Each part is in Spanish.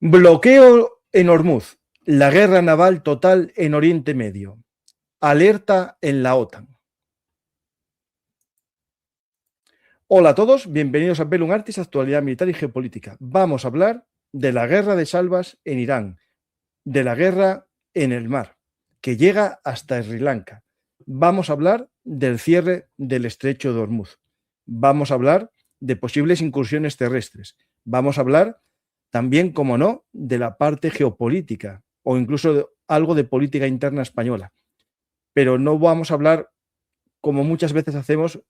Bloqueo en Hormuz. La guerra naval total en Oriente Medio. Alerta en la OTAN. Hola a todos, bienvenidos a Bellum Artis, actualidad militar y geopolítica. Vamos a hablar de la guerra de Salvas en Irán, de la guerra en el mar, que llega hasta Sri Lanka. Vamos a hablar del cierre del estrecho de Hormuz. Vamos a hablar de posibles incursiones terrestres. Vamos a hablar también, como no, de la parte geopolítica o incluso de algo de política interna española. Pero no vamos a hablar, como muchas veces hacemos,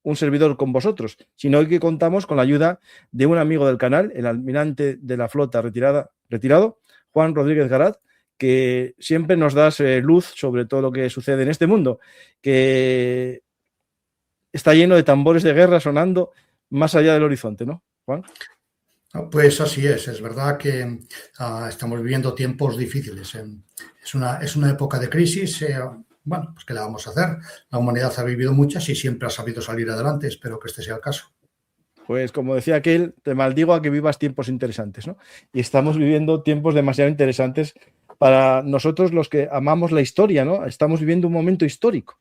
un servidor con vosotros, sino que contamos con la ayuda de un amigo del canal, el almirante de la flota retirado, Juan Rodríguez Garat, que siempre nos das luz sobre todo lo que sucede en este mundo, que está lleno de tambores de guerra sonando más allá del horizonte, ¿no, Juan? Pues así es verdad que estamos viviendo tiempos difíciles. Es una época de crisis. Bueno, pues ¿qué le vamos a hacer? La humanidad ha vivido muchas y siempre ha sabido salir adelante. Espero que este sea el caso. Pues como decía aquel, te maldigo a que vivas tiempos interesantes, ¿no? Y estamos viviendo tiempos demasiado interesantes para nosotros los que amamos la historia, ¿no? Estamos viviendo un momento histórico.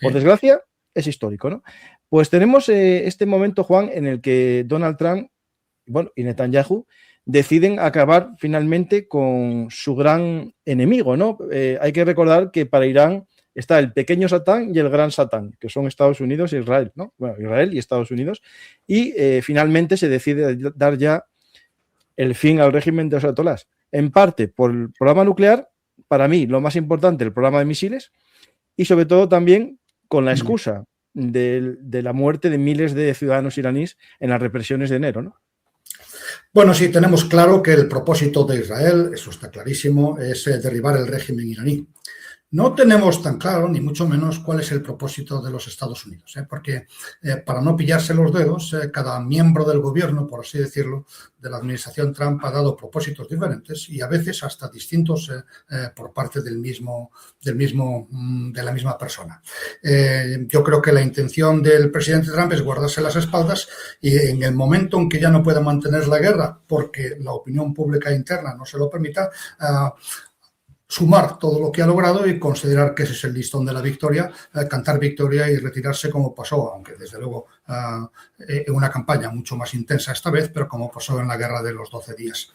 Por desgracia, es histórico, ¿no? Pues tenemos este momento, Juan, en el que Donald Trump, bueno, y Netanyahu deciden acabar finalmente con su gran enemigo, ¿no? Hay que recordar que para Irán está el pequeño Satán y el gran Satán, que son Estados Unidos e Israel, ¿no? Bueno, Israel y Estados Unidos. Y finalmente se decide dar ya el fin al régimen de los ayatolás. En parte por el programa nuclear, para mí lo más importante, el programa de misiles, y sobre todo también con la excusa de la muerte de miles de ciudadanos iraníes en las represiones de enero, ¿no? Bueno, sí, tenemos claro que el propósito de Israel, eso está clarísimo, es derribar el régimen iraní. No tenemos tan claro, ni mucho menos, cuál es el propósito de los Estados Unidos, porque para no pillarse los dedos, cada miembro del gobierno, por así decirlo, de la administración Trump ha dado propósitos diferentes y a veces hasta distintos por parte de la misma persona. Yo creo que la intención del presidente Trump es guardarse las espaldas y en el momento en que ya no pueda mantener la guerra, porque la opinión pública interna no se lo permita, sumar todo lo que ha logrado y considerar que ese es el listón de la victoria, cantar victoria y retirarse como pasó, aunque desde luego en una campaña mucho más intensa esta vez, pero como pasó en la guerra de los 12 días.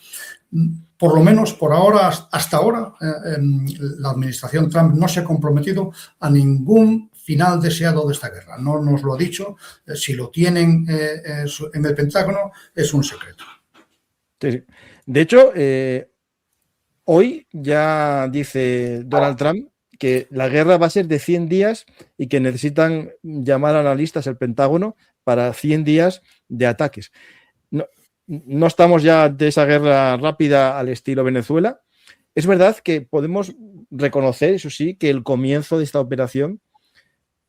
Por lo menos por ahora, hasta ahora, la administración Trump no se ha comprometido a ningún final deseado de esta guerra. No nos lo ha dicho. Si lo tienen en el Pentágono, es un secreto. Sí. De hecho, hoy ya dice Donald Trump que la guerra va a ser de 100 días y que necesitan llamar a analistas al Pentágono para 100 días de ataques. No estamos ya de esa guerra rápida al estilo Venezuela. Es verdad que podemos reconocer, eso sí, que el comienzo de esta operación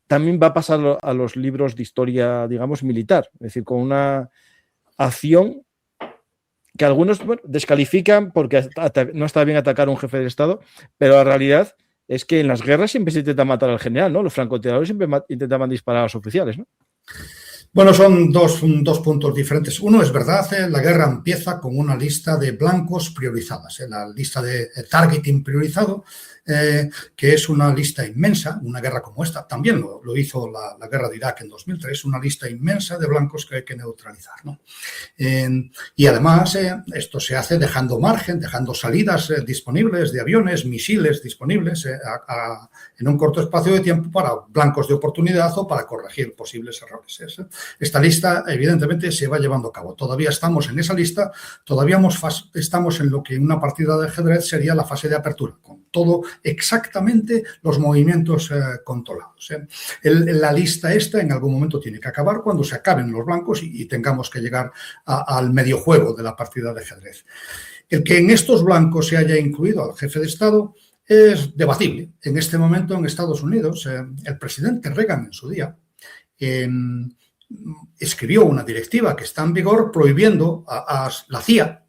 también va a pasar a los libros de historia, digamos, militar. Es decir, con una acción que algunos descalifican porque no está bien atacar a un jefe de Estado, pero la realidad es que en las guerras siempre se intenta matar al general, ¿no? Los francotiradores siempre intentaban disparar a los oficiales, ¿no? Bueno, son dos puntos diferentes. Uno, es verdad, la guerra empieza con una lista de blancos priorizadas, la lista de targeting priorizado, que es una lista inmensa. Una guerra como esta también lo hizo la guerra de Irak en 2003, una lista inmensa de blancos que hay que neutralizar, ¿no? Y además esto se hace dejando margen, dejando salidas disponibles de aviones, misiles disponibles en un corto espacio de tiempo para blancos de oportunidad o para corregir posibles errores. Esta lista, evidentemente, se va llevando a cabo. Todavía estamos en esa lista, todavía estamos en lo que en una partida de ajedrez sería la fase de apertura, con todo exactamente los movimientos controlados. La lista esta en algún momento tiene que acabar cuando se acaben los blancos y tengamos que llegar al medio juego de la partida de ajedrez. El que en estos blancos se haya incluido al jefe de Estado es debatible. En este momento en Estados Unidos, el presidente Reagan en su día escribió una directiva que está en vigor prohibiendo a la CIA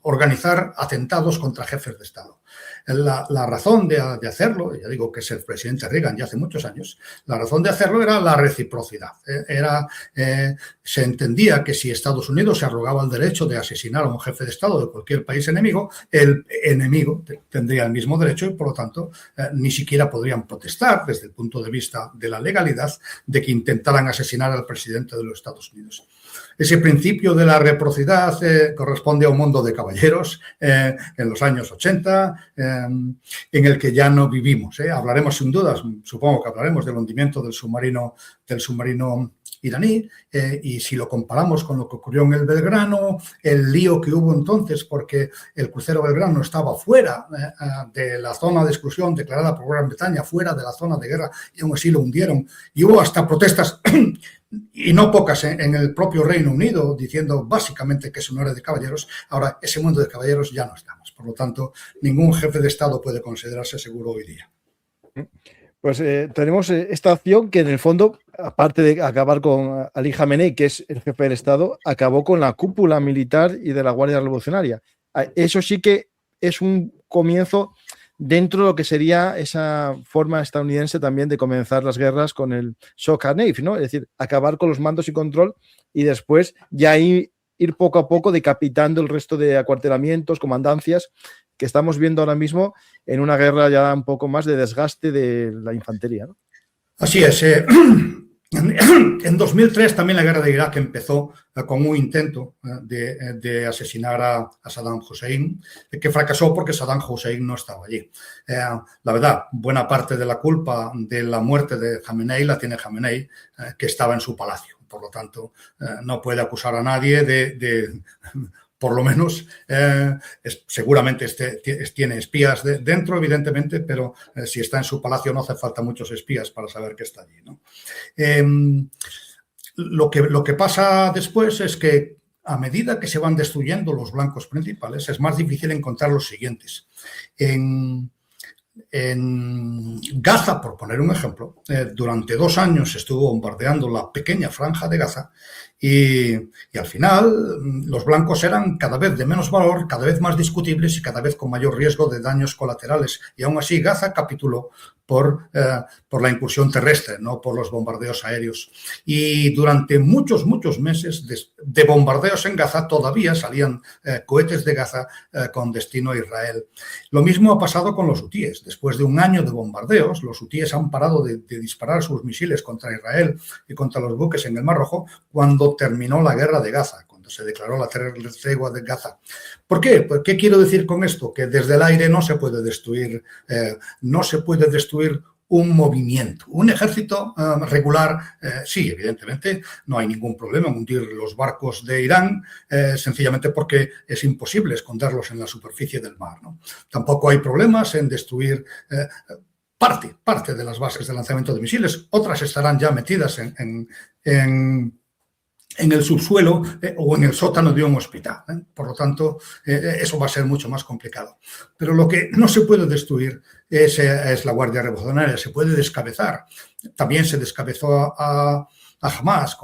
organizar atentados contra jefes de Estado. La razón de hacerlo, ya digo que es el presidente Reagan ya hace muchos años, la razón de hacerlo era la reciprocidad. Se entendía que si Estados Unidos se arrogaba el derecho de asesinar a un jefe de Estado de cualquier país enemigo, el enemigo tendría el mismo derecho y, por lo tanto, ni siquiera podrían protestar desde el punto de vista de la legalidad de que intentaran asesinar al presidente de los Estados Unidos. Ese principio de la reciprocidad corresponde a un mundo de caballeros en los años 80, en el que ya no vivimos. Hablaremos sin dudas, supongo que hablaremos del hundimiento del submarino iraní, y si lo comparamos con lo que ocurrió en el Belgrano, el lío que hubo entonces porque el crucero Belgrano estaba fuera de la zona de exclusión declarada por Gran Bretaña, fuera de la zona de guerra, y aún así lo hundieron, y hubo hasta protestas y no pocas en el propio Reino Unido diciendo básicamente que eso no era de caballeros. Ahora ese mundo de caballeros ya no estamos, por lo tanto ningún jefe de Estado puede considerarse seguro hoy día. Pues tenemos esta acción que en el fondo, aparte de acabar con Ali Khamenei, que es el jefe del Estado, acabó con la cúpula militar y de la Guardia Revolucionaria. Eso sí que es un comienzo dentro de lo que sería esa forma estadounidense también de comenzar las guerras con el shock and awe, ¿no? Es decir, acabar con los mandos y control y después ya ir poco a poco decapitando el resto de acuartelamientos, comandancias que estamos viendo ahora mismo en una guerra ya un poco más de desgaste de la infantería, ¿no? Así es. En 2003 también la guerra de Irak empezó con un intento de asesinar a Saddam Hussein, que fracasó porque Saddam Hussein no estaba allí. La verdad, buena parte de la culpa de la muerte de Khamenei la tiene Khamenei, que estaba en su palacio. Por lo tanto, no puede acusar a nadie de por lo menos seguramente tiene espías dentro, evidentemente, pero si está en su palacio no hace falta muchos espías para saber que está allí, ¿no? Lo que pasa después es que a medida que se van destruyendo los blancos principales, es más difícil encontrar los siguientes. En Gaza, por poner un ejemplo, durante 2 años se estuvo bombardeando la pequeña franja de Gaza y al final los blancos eran cada vez de menos valor, cada vez más discutibles y cada vez con mayor riesgo de daños colaterales. Y aún así Gaza capituló por la incursión terrestre, no por los bombardeos aéreos. Y durante muchos meses de bombardeos en Gaza todavía salían cohetes de Gaza con destino a Israel. Lo mismo ha pasado con los hutíes. Después de 1 año de bombardeos, los hutíes han parado de disparar sus misiles contra Israel y contra los buques en el Mar Rojo cuando terminó la guerra de Gaza, cuando se declaró la tregua de Gaza. ¿Por qué? Pues, ¿qué quiero decir con esto? Que desde el aire no se puede destruir un movimiento. Un ejército regular, sí, evidentemente, no hay ningún problema en hundir los barcos de Irán, sencillamente porque es imposible esconderlos en la superficie del mar, ¿no? Tampoco hay problemas en destruir parte de las bases de lanzamiento de misiles. Otras estarán ya metidas en el subsuelo o en el sótano de un hospital. Por lo tanto, eso va a ser mucho más complicado. Pero lo que no se puede destruir es la Guardia Revolucionaria, se puede descabezar. También se descabezó a Hamas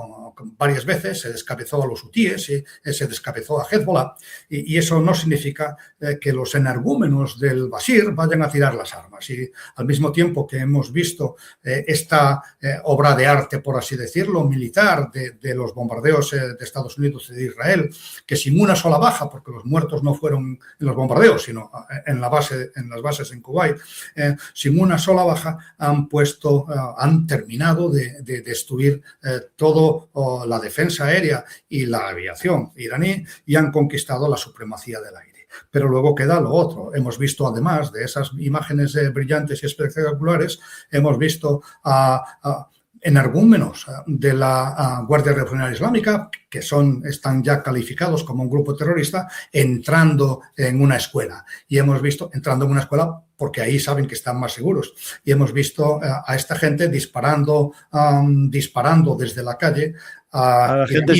varias veces, se descabezó a los hutíes, se descabezó a Hezbollah, y eso no significa que los energúmenos del Bashir vayan a tirar las armas. Y al mismo tiempo que hemos visto esta obra de arte, por así decirlo, militar de los bombardeos de Estados Unidos y de Israel, que sin una sola baja, porque los muertos no fueron en los bombardeos, sino en las bases en Kuwait, sin una sola baja han terminado de destruir todo la defensa aérea y la aviación iraní y han conquistado la supremacía del aire. Pero luego queda lo otro. Hemos visto, además de esas imágenes brillantes y espectaculares, hemos visto energúmenos de la Guardia Revolucionaria Islámica, que están ya calificados como un grupo terrorista, entrando en una escuela. Y hemos visto entrando en una escuela porque ahí saben que están más seguros. Y hemos visto a esta gente disparando desde la calle a la gente a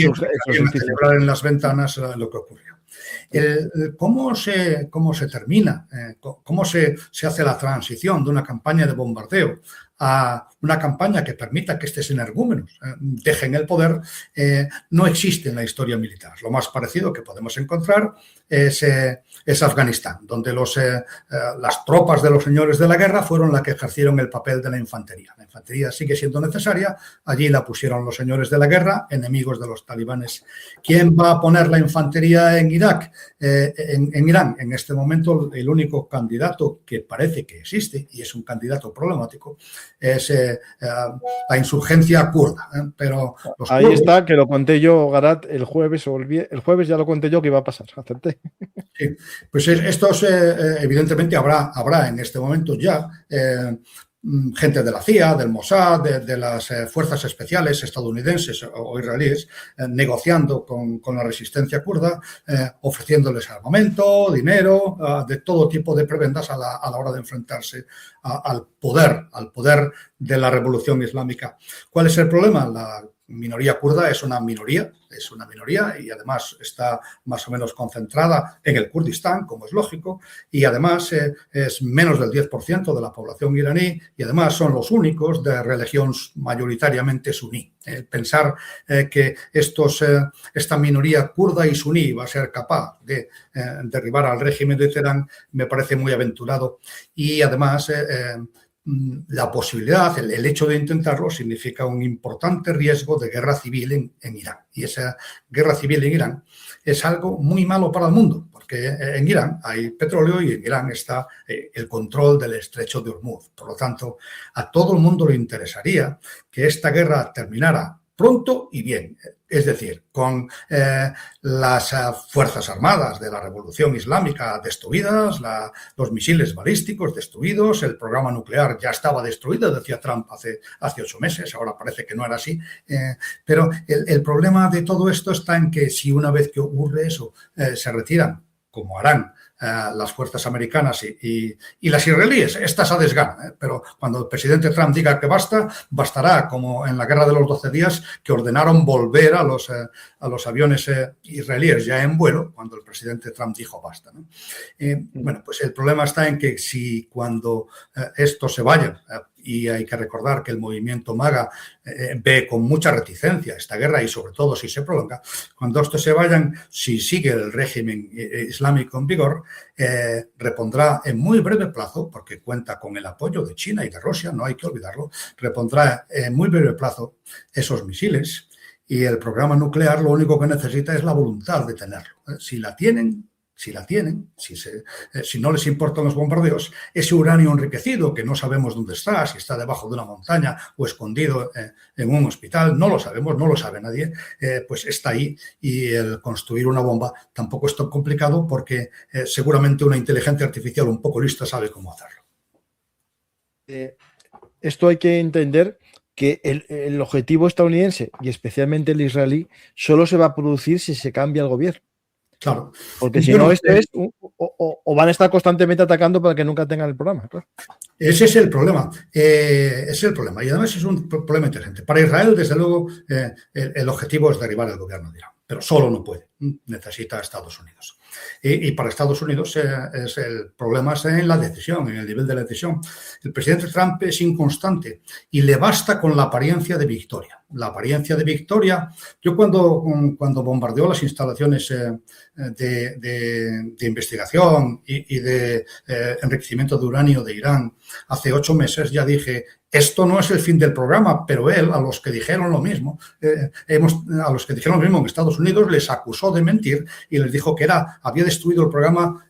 celebrar en las ventanas lo que ocurrió. ¿Cómo se termina? ¿Cómo se hace la transición de una campaña de bombardeo a una campaña que permita que estos energúmenos dejen el poder? No existe en la historia militar. Lo más parecido que podemos encontrar es Afganistán, donde las tropas de los señores de la guerra fueron las que ejercieron el papel de la infantería. La infantería sigue siendo necesaria, allí la pusieron los señores de la guerra, enemigos de los talibanes. ¿Quién va a poner la infantería en Irak? En Irán, en este momento, el único candidato que parece que existe, y es un candidato problemático, es la insurgencia kurda. Pero los ahí kurdos, está, que lo conté yo, Garat, el jueves ya lo conté yo que iba a pasar, acerté. sí, pues estos evidentemente habrá en este momento ya gente de la CIA, del Mossad, de las fuerzas especiales estadounidenses o israelíes negociando con la resistencia kurda, ofreciéndoles armamento, dinero, de todo tipo de prebendas a la hora de enfrentarse al poder de la revolución islámica. ¿Cuál es el problema? La minoría kurda es una minoría y además está más o menos concentrada en el Kurdistán, como es lógico, y además es menos del 10% de la población iraní y además son los únicos de religión mayoritariamente suní. Pensar que esta minoría kurda y suní va a ser capaz de derribar al régimen de Teherán me parece muy aventurado y además la posibilidad, el hecho de intentarlo significa un importante riesgo de guerra civil en Irán. Y esa guerra civil en Irán es algo muy malo para el mundo, porque en Irán hay petróleo y en Irán está el control del estrecho de Hormuz. Por lo tanto, a todo el mundo le interesaría que esta guerra terminara pronto y bien, es decir, con las Fuerzas Armadas de la Revolución Islámica destruidas, los misiles balísticos destruidos, el programa nuclear ya estaba destruido, decía Trump hace 8 meses, ahora parece que no era así, pero el problema de todo esto está en que si una vez que ocurre eso se retiran, como harán las fuerzas americanas y las israelíes, estas a desgana, pero cuando el presidente Trump diga que bastará, como en la guerra de los 12 días, que ordenaron volver a los aviones israelíes ya en vuelo, cuando el presidente Trump dijo basta, ¿no? Bueno, pues el problema está en que si cuando esto se vaya, y hay que recordar que el movimiento MAGA ve con mucha reticencia esta guerra y sobre todo si se prolonga, cuando estos se vayan, si sigue el régimen islámico en vigor, repondrá en muy breve plazo, porque cuenta con el apoyo de China y de Rusia, no hay que olvidarlo, repondrá en muy breve plazo esos misiles y el programa nuclear lo único que necesita es la voluntad de tenerlo. Si la tienen, si no les importan los bombardeos, ese uranio enriquecido, que no sabemos dónde está, si está debajo de una montaña o escondido en un hospital, no lo sabemos, no lo sabe nadie, pues está ahí y el construir una bomba tampoco es tan complicado porque seguramente una inteligencia artificial un poco lista sabe cómo hacerlo. Esto hay que entender que el objetivo estadounidense y especialmente el israelí solo se va a producir si se cambia el gobierno. Claro. Porque si no, esto es o van a estar constantemente atacando para que nunca tengan el programa. Claro. Ese es el problema. Ese es el problema. Y además es un problema interesante. Para Israel, desde luego, el objetivo es derribar el gobierno de Irán. Pero solo no puede. Necesita a Estados Unidos. Y para Estados Unidos el problema está en la decisión, en el nivel de la decisión. El presidente Trump es inconstante y le basta con la apariencia de victoria. La apariencia de victoria. Yo cuando bombardeó las instalaciones de investigación y de enriquecimiento de uranio de Irán hace 8 meses, ya dije, esto no es el fin del programa, pero él, a los que dijeron lo mismo, en Estados Unidos, les acusó de mentir y les dijo que había destruido el programa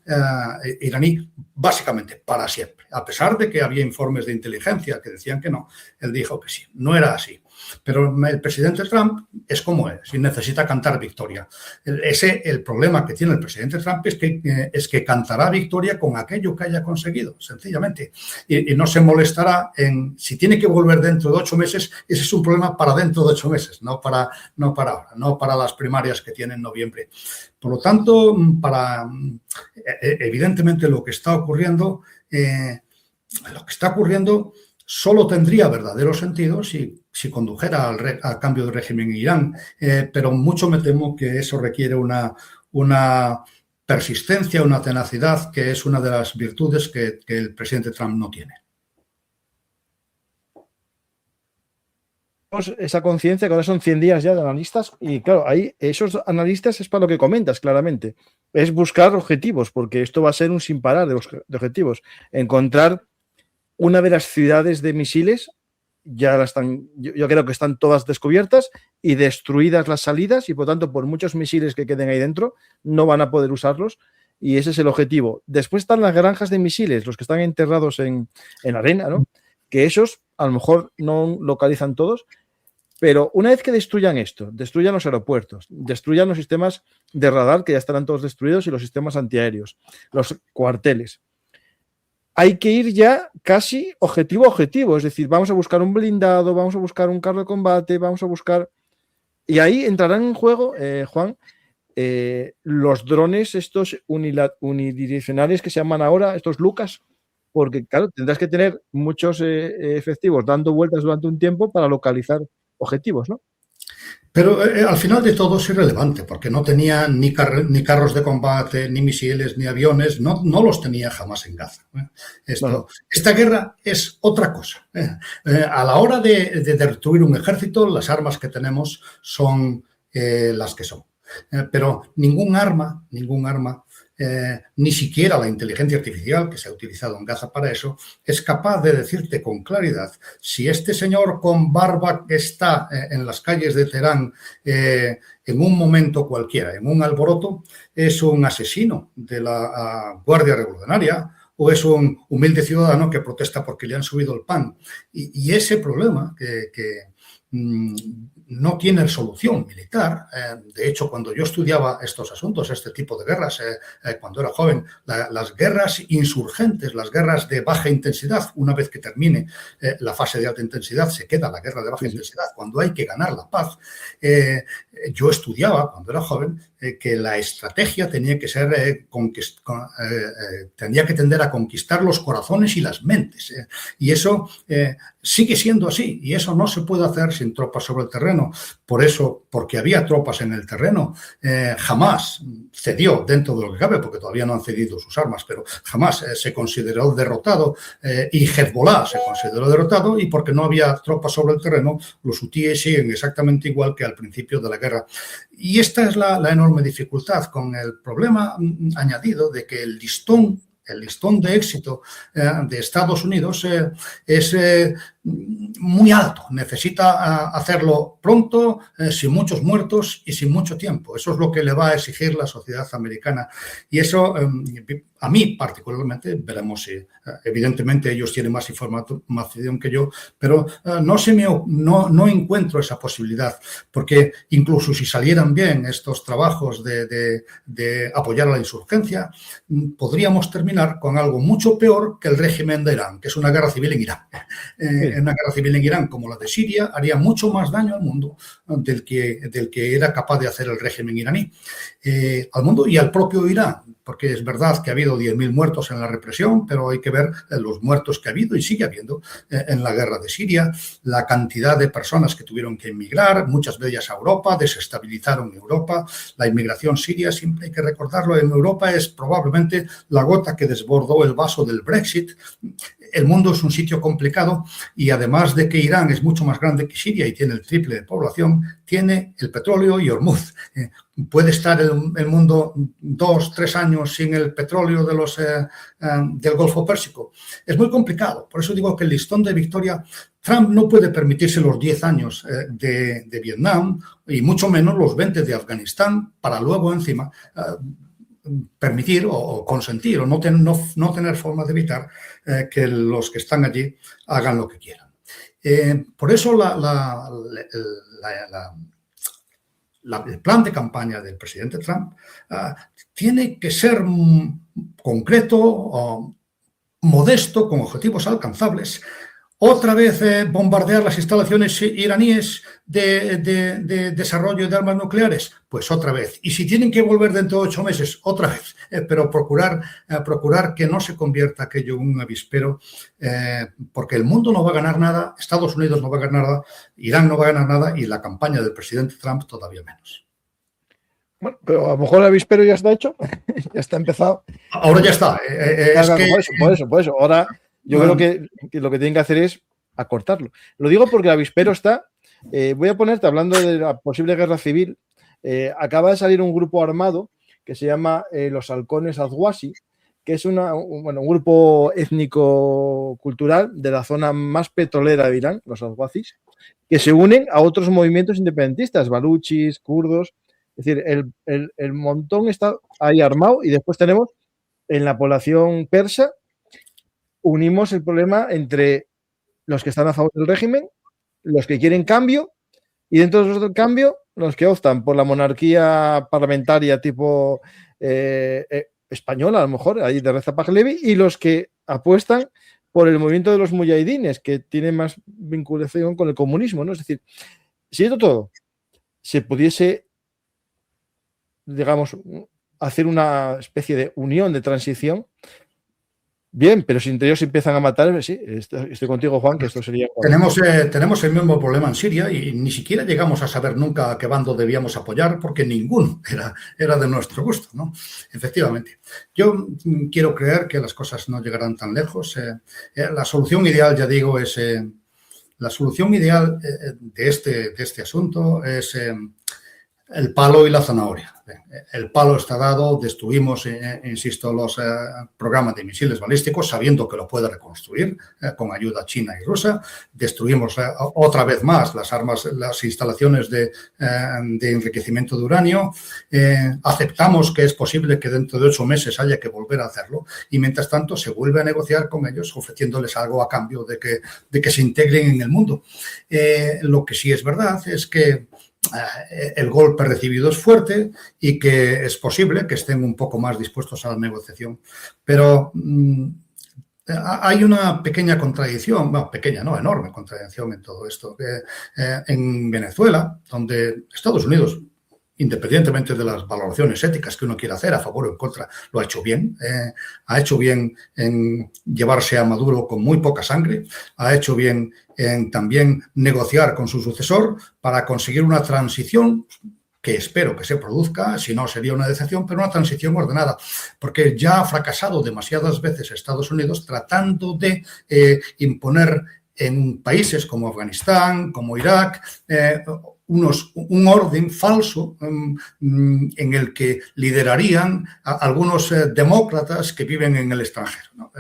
iraní básicamente para siempre. A pesar de que había informes de inteligencia que decían que no, él dijo que sí, no era así. Pero el presidente Trump es como es y necesita cantar victoria. El problema que tiene el presidente Trump es que cantará victoria con aquello que haya conseguido, sencillamente. Y no se molestará si tiene que volver dentro de 8 meses, ese es un problema para dentro de 8 meses, no para ahora, no para las primarias que tiene en noviembre. Por lo tanto, evidentemente lo que está ocurriendo solo tendría verdadero sentido si condujera al cambio de régimen en Irán, pero mucho me temo que eso requiere una persistencia, una tenacidad, que es una de las virtudes que el presidente Trump no tiene. esa conciencia que ahora son 100 días ya de analistas y claro, ahí esos analistas es para lo que comentas claramente, es buscar objetivos, porque esto va a ser un sin parar de objetivos, encontrar una de las ciudades de misiles, ya la están, yo creo que están todas descubiertas y destruidas las salidas y por tanto por muchos misiles que queden ahí dentro no van a poder usarlos y ese es el objetivo. Después están las granjas de misiles, los que están enterrados en arena, ¿no? Que esos a lo mejor no localizan todos, pero una vez que destruyan esto, destruyan los aeropuertos, destruyan los sistemas de radar que ya estarán todos destruidos y los sistemas antiaéreos, los cuarteles, hay que ir ya casi objetivo a objetivo, es decir, vamos a buscar un blindado, vamos a buscar un carro de combate, vamos a buscar... Y ahí entrarán en juego, Juan, los drones estos unidireccionales que se llaman ahora, estos Lucas, porque claro, tendrás que tener muchos efectivos dando vueltas durante un tiempo para localizar objetivos, ¿no? Pero al final de todo es irrelevante, porque no tenía ni carros de combate, ni misiles, ni aviones, no los tenía jamás en Gaza. Esta guerra es otra cosa. A la hora de destruir un ejército, las armas que tenemos son las que son. Pero ningún arma, ni siquiera la inteligencia artificial que se ha utilizado en Gaza para eso, es capaz de decirte con claridad si este señor con barba que está en las calles de Teherán en un momento cualquiera, en un alboroto, es un asesino de la Guardia Revolucionaria o es un humilde ciudadano que protesta porque le han subido el pan. Y ese problema que no tiene solución militar. De hecho, cuando yo estudiaba estos asuntos, este tipo de guerras, cuando era joven, las guerras insurgentes, las guerras de baja intensidad, una vez que termine la fase de alta intensidad, se queda la guerra de baja intensidad. Cuando hay que ganar la paz, yo estudiaba, cuando era joven, que la estrategia tenía que ser tenía que tender a conquistar los corazones y las mentes. Y eso sigue siendo así, y eso no se puede hacer sin tropas sobre el terreno. Por eso, porque había tropas en el terreno, jamás cedió, dentro de lo que cabe, porque todavía no han cedido sus armas, pero jamás se consideró derrotado y Hezbollah se consideró derrotado, y porque no había tropas sobre el terreno, los hutíes siguen exactamente igual que al principio de la guerra. Y esta es la enorme dificultad, con el problema añadido de que el listón de éxito de Estados Unidos es muy alto. Necesita hacerlo pronto, sin muchos muertos y sin mucho tiempo. Eso es lo que le va a exigir la sociedad americana. Y eso, a mí particularmente, veremos si, evidentemente, ellos tienen más información que yo, pero no encuentro esa posibilidad, porque incluso si salieran bien estos trabajos de apoyar a la insurgencia, podríamos terminar con algo mucho peor que el régimen de Irán, que es una guerra civil en Irán. Una guerra civil en Irán como la de Siria haría mucho más daño al mundo del que era capaz de hacer el régimen iraní, al mundo y al propio Irán, porque es verdad que ha habido 10.000 muertos en la represión, pero hay que ver los muertos que ha habido y sigue habiendo en la guerra de Siria, la cantidad de personas que tuvieron que emigrar, muchas de ellas a Europa, desestabilizaron Europa. La inmigración siria, siempre hay que recordarlo, en Europa es probablemente la gota que desbordó el vaso del Brexit. El mundo es un sitio complicado y además de que Irán es mucho más grande que Siria y tiene el triple de población, tiene el petróleo y Hormuz. Puede estar el mundo 2-3 años sin el petróleo del Golfo Pérsico. Es muy complicado. Por eso digo que el listón de victoria, Trump no puede permitirse los 10 años de Vietnam y mucho menos los 20 de Afganistán para luego encima permitir o consentir o no tener forma de evitar que los que están allí hagan lo que quieran. Por eso el plan de campaña del presidente Trump tiene que ser concreto, modesto, con objetivos alcanzables. Otra vez bombardear las instalaciones iraníes de desarrollo de armas nucleares, pues otra vez. Y si tienen que volver dentro de 8 meses, otra vez. Pero procurar que no se convierta aquello en un avispero, porque el mundo no va a ganar nada, Estados Unidos no va a ganar nada, Irán no va a ganar nada y la campaña del presidente Trump todavía menos. Bueno, pero a lo mejor el avispero ya está hecho, ya está empezado. Ahora ya está. Por eso. Ahora yo creo que lo que tienen que hacer es acortarlo. Lo digo porque el avispero está voy a ponerte, hablando de la posible guerra civil, acaba de salir un grupo armado que se llama los halcones Azwasi, que es un grupo étnico-cultural de la zona más petrolera de Irán, los Azwazis, que se unen a otros movimientos independentistas, baluchis, kurdos. Es decir, el montón está ahí armado, y después tenemos en la población persa, unimos el problema entre los que están a favor del régimen, los que quieren cambio, y dentro de los cambio, los que optan por la monarquía parlamentaria tipo española, a lo mejor, ahí de Reza Pahlavi, y los que apuestan por el movimiento de los mujahidines, que tiene más vinculación con el comunismo, ¿no? Es decir, si esto todo se pudiese, digamos, hacer una especie de unión de transición, bien, pero si entre ellos empiezan a matar, sí, estoy contigo, Juan, que esto sería... Tenemos el mismo problema en Siria y ni siquiera llegamos a saber nunca a qué bando debíamos apoyar porque ninguno era de nuestro gusto, ¿no? Efectivamente. Yo quiero creer que las cosas no llegarán tan lejos. La solución ideal, ya digo, es... la solución ideal de este asunto es... el palo y la zanahoria. El palo está dado, destruimos, insisto, los programas de misiles balísticos, sabiendo que lo puede reconstruir con ayuda china y rusa. Destruimos otra vez más las instalaciones de enriquecimiento de uranio. Aceptamos que es posible que dentro de 8 meses haya que volver a hacerlo, y mientras tanto se vuelve a negociar con ellos, ofreciéndoles algo a cambio de que se integren en el mundo. Lo que sí es verdad es que el golpe recibido es fuerte y que es posible que estén un poco más dispuestos a la negociación. Pero hay una pequeña contradicción, bueno, pequeña, no, enorme contradicción en todo esto. En Venezuela, donde Estados Unidos, independientemente de las valoraciones éticas que uno quiera hacer a favor o en contra, lo ha hecho bien en llevarse a Maduro con muy poca sangre, ha hecho bien en también negociar con su sucesor para conseguir una transición que espero que se produzca, si no sería una decepción, pero una transición ordenada, porque ya ha fracasado demasiadas veces Estados Unidos tratando de imponer en países como Afganistán, como Irak, un orden falso en el que liderarían a algunos demócratas que viven en el extranjero, ¿no?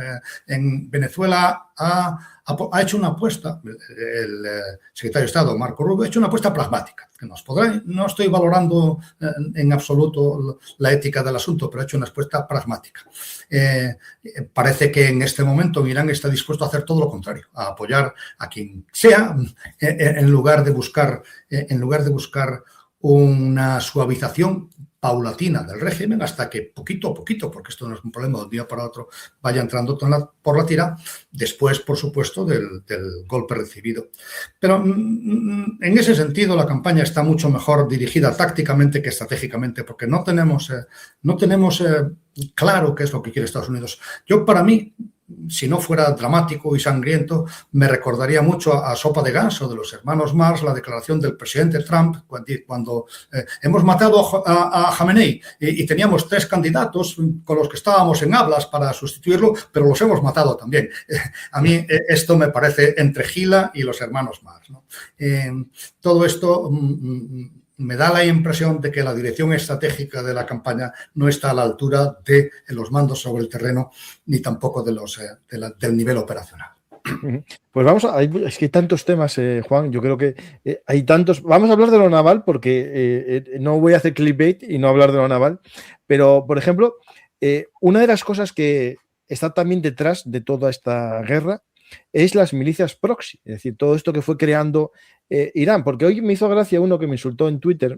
En Venezuela ha hecho una apuesta, el secretario de Estado, Marco Rubio, ha hecho una apuesta pragmática. Que no estoy valorando en absoluto la ética del asunto, pero ha hecho una apuesta pragmática. Parece que en este momento Irán está dispuesto a hacer todo lo contrario, a apoyar a quien sea, en lugar de buscar una suavización paulatina del régimen hasta que poquito a poquito, porque esto no es un problema de un día para otro, vaya entrando por la tira, después, por supuesto, del golpe recibido. Pero en ese sentido la campaña está mucho mejor dirigida tácticamente que estratégicamente, porque no tenemos claro qué es lo que quiere Estados Unidos. Para mí, si no fuera dramático y sangriento, me recordaría mucho a Sopa de Ganso de los hermanos Marx, la declaración del presidente Trump cuando hemos matado a Jamenei y teníamos 3 candidatos con los que estábamos en hablas para sustituirlo, pero los hemos matado también. A mí esto me parece entre Gila y los hermanos Marx, ¿no? Todo esto me da la impresión de que la dirección estratégica de la campaña no está a la altura de los mandos sobre el terreno, ni tampoco del nivel operacional. Pues es que hay tantos temas, Juan, yo creo que hay tantos. Vamos a hablar de lo naval porque no voy a hacer clickbait y no hablar de lo naval, pero, por ejemplo, una de las cosas que está también detrás de toda esta guerra es las milicias proxy, es decir, todo esto que fue creando Irán, porque hoy me hizo gracia uno que me insultó en Twitter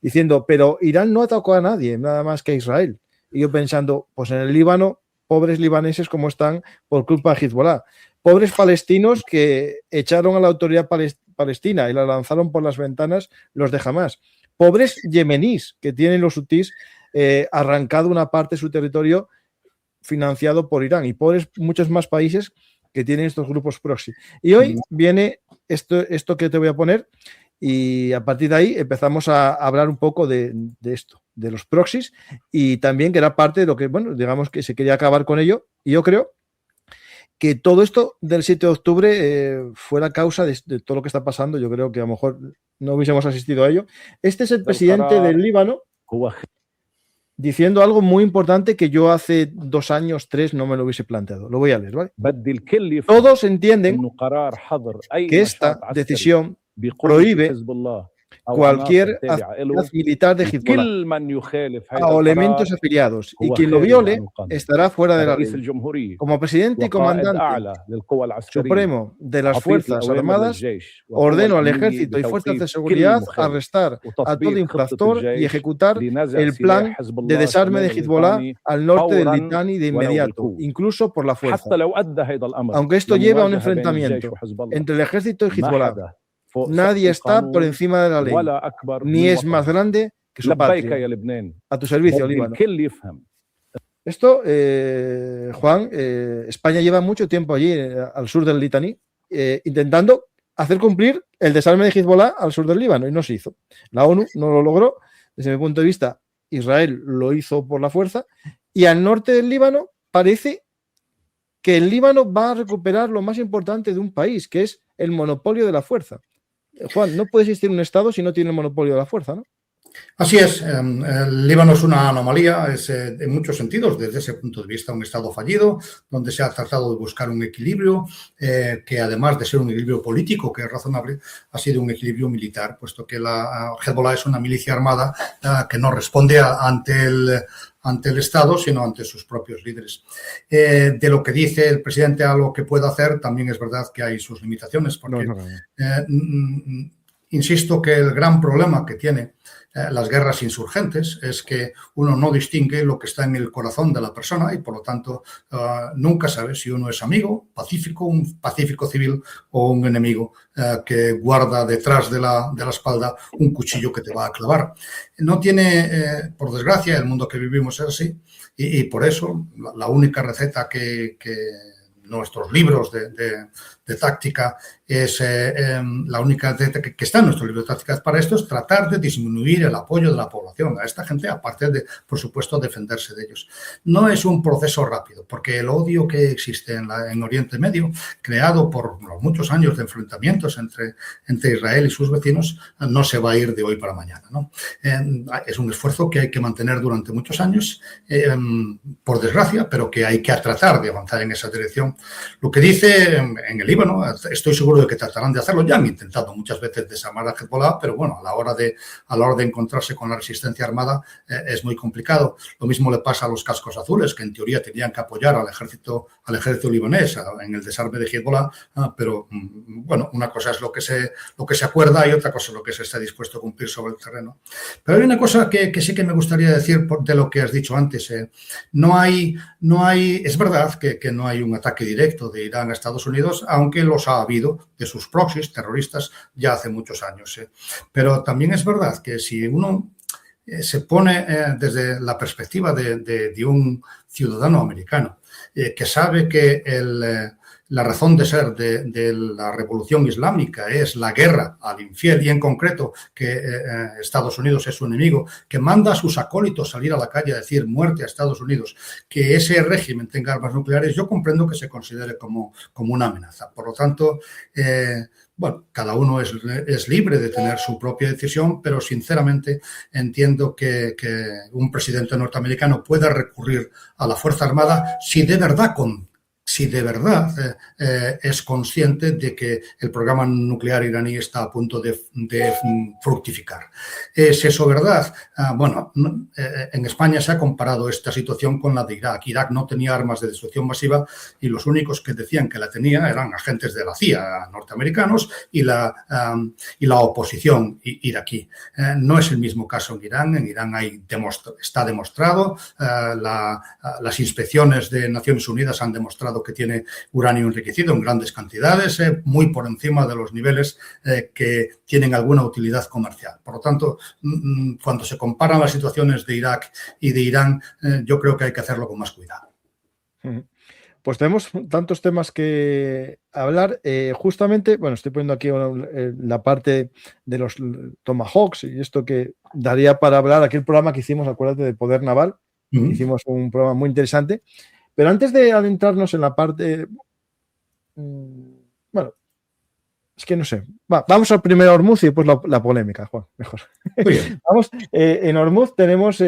diciendo, pero Irán no atacó a nadie, nada más que a Israel. Y yo pensando, pues en el Líbano, pobres libaneses como están por culpa de Hezbollah, pobres palestinos que echaron a la autoridad palestina y la lanzaron por las ventanas los de Hamás, pobres yemeníes que tienen los hutíes arrancado una parte de su territorio financiado por Irán, y pobres muchos más países que tienen estos grupos proxy. Y hoy viene esto que te voy a poner, y a partir de ahí empezamos a hablar un poco de esto, de los proxies, y también que era parte de lo que, bueno, digamos que se quería acabar con ello, y yo creo que todo esto del 7 de octubre fue la causa de todo lo que está pasando. Yo creo que a lo mejor no hubiésemos asistido a ello. Este es el presidente del Líbano diciendo algo muy importante que yo hace 2 años, 3 no me lo hubiese planteado. Lo voy a leer, ¿vale? Todos entienden que esta decisión prohíbe cualquier actividad militar de Hezbollah o elementos afiliados, y quien lo viole estará fuera de la ley. Como presidente y comandante supremo de las Fuerzas Armadas, ordeno al Ejército y Fuerzas de Seguridad arrestar a todo infractor y ejecutar el plan de desarme de Hezbollah al norte del Litani de inmediato, incluso por la fuerza, aunque esto lleve a un enfrentamiento entre el Ejército y Hezbollah. Nadie está por encima de la ley, ni es más grande que su patria. A tu servicio, Líbano. Esto, Juan, España lleva mucho tiempo allí, al sur del Litani, intentando hacer cumplir el desarme de Hezbollah al sur del Líbano, y no se hizo. La ONU no lo logró. Desde mi punto de vista, Israel lo hizo por la fuerza, y al norte del Líbano parece que el Líbano va a recuperar lo más importante de un país, que es el monopolio de la fuerza. Juan, no puede existir un Estado si no tiene el monopolio de la fuerza, ¿no? Así es, el Líbano es una anomalía, es en muchos sentidos, desde ese punto de vista, un Estado fallido, donde se ha tratado de buscar un equilibrio, que además de ser un equilibrio político, que es razonable, ha sido un equilibrio militar, puesto que la Hezbollah es una milicia armada que no responde ante el Estado, sino ante sus propios líderes. De lo que dice el presidente a lo que puede hacer, también es verdad que hay sus limitaciones, porque insisto que el gran problema que tiene las guerras insurgentes es que uno no distingue lo que está en el corazón de la persona y, por lo tanto, nunca sabe si uno es amigo, pacífico, un pacífico civil o un enemigo que guarda detrás de la espalda un cuchillo que te va a clavar. No tiene, por desgracia, el mundo que vivimos es así y por eso la única receta que nuestros libros de táctica es la única que está en nuestro libro de tácticas para esto es tratar de disminuir el apoyo de la población a esta gente, aparte de, por supuesto, defenderse de ellos. No es un proceso rápido, porque el odio que existe en Oriente Medio, creado por los muchos años de enfrentamientos entre Israel y sus vecinos, no se va a ir de hoy para mañana, ¿no? Es un esfuerzo que hay que mantener durante muchos años, por desgracia, pero que hay que tratar de avanzar en esa dirección. Lo que dice en el Líbano, estoy seguro de que tratarán de hacerlo. Ya han intentado muchas veces desarmar a Hezbollah, pero bueno, a la hora de encontrarse con la resistencia armada es muy complicado. Lo mismo le pasa a los cascos azules, que en teoría tenían que apoyar al ejército libanés en el desarme de Hezbollah, pero bueno, una cosa es lo que se acuerda y otra cosa es lo que se está dispuesto a cumplir sobre el terreno. Pero hay una cosa que sí que me gustaría decir de lo que has dicho antes. Es verdad que no hay un ataque directo de Irán a Estados Unidos, aunque los ha habido de sus proxies terroristas ya hace muchos años. Pero también es verdad que si uno se pone desde la perspectiva de un ciudadano americano que sabe que la razón de ser de la revolución islámica es la guerra al infiel y en concreto que Estados Unidos es su enemigo, que manda a sus acólitos salir a la calle a decir muerte a Estados Unidos, que ese régimen tenga armas nucleares, yo comprendo que se considere como una amenaza. Por lo tanto, bueno, cada uno es libre de tener su propia decisión, pero sinceramente entiendo que un presidente norteamericano pueda recurrir a la Fuerza Armada si de verdad es consciente de que el programa nuclear iraní está a punto de fructificar. ¿Es eso verdad? Bueno, en España se ha comparado esta situación con la de Irak. Irak no tenía armas de destrucción masiva y los únicos que decían que la tenía eran agentes de la CIA norteamericanos y la oposición iraquí. No es el mismo caso en Irán. En Irán está demostrado, las inspecciones de Naciones Unidas han demostrado que tiene uranio enriquecido en grandes cantidades, muy por encima de los niveles que tienen alguna utilidad comercial. Por lo tanto, cuando se comparan las situaciones de Irak y de Irán, yo creo que hay que hacerlo con más cuidado. Pues tenemos tantos temas que hablar. Justamente, bueno, estoy poniendo aquí la parte de los Tomahawks y esto que daría para hablar, aquel programa que hicimos, acuérdate, de Poder Naval. Hicimos un programa muy interesante. Pero antes de adentrarnos en la parte bueno, es que no sé. Vamos al primero Hormuz y después la polémica, Juan, mejor. Muy bien. Vamos, en Hormuz tenemos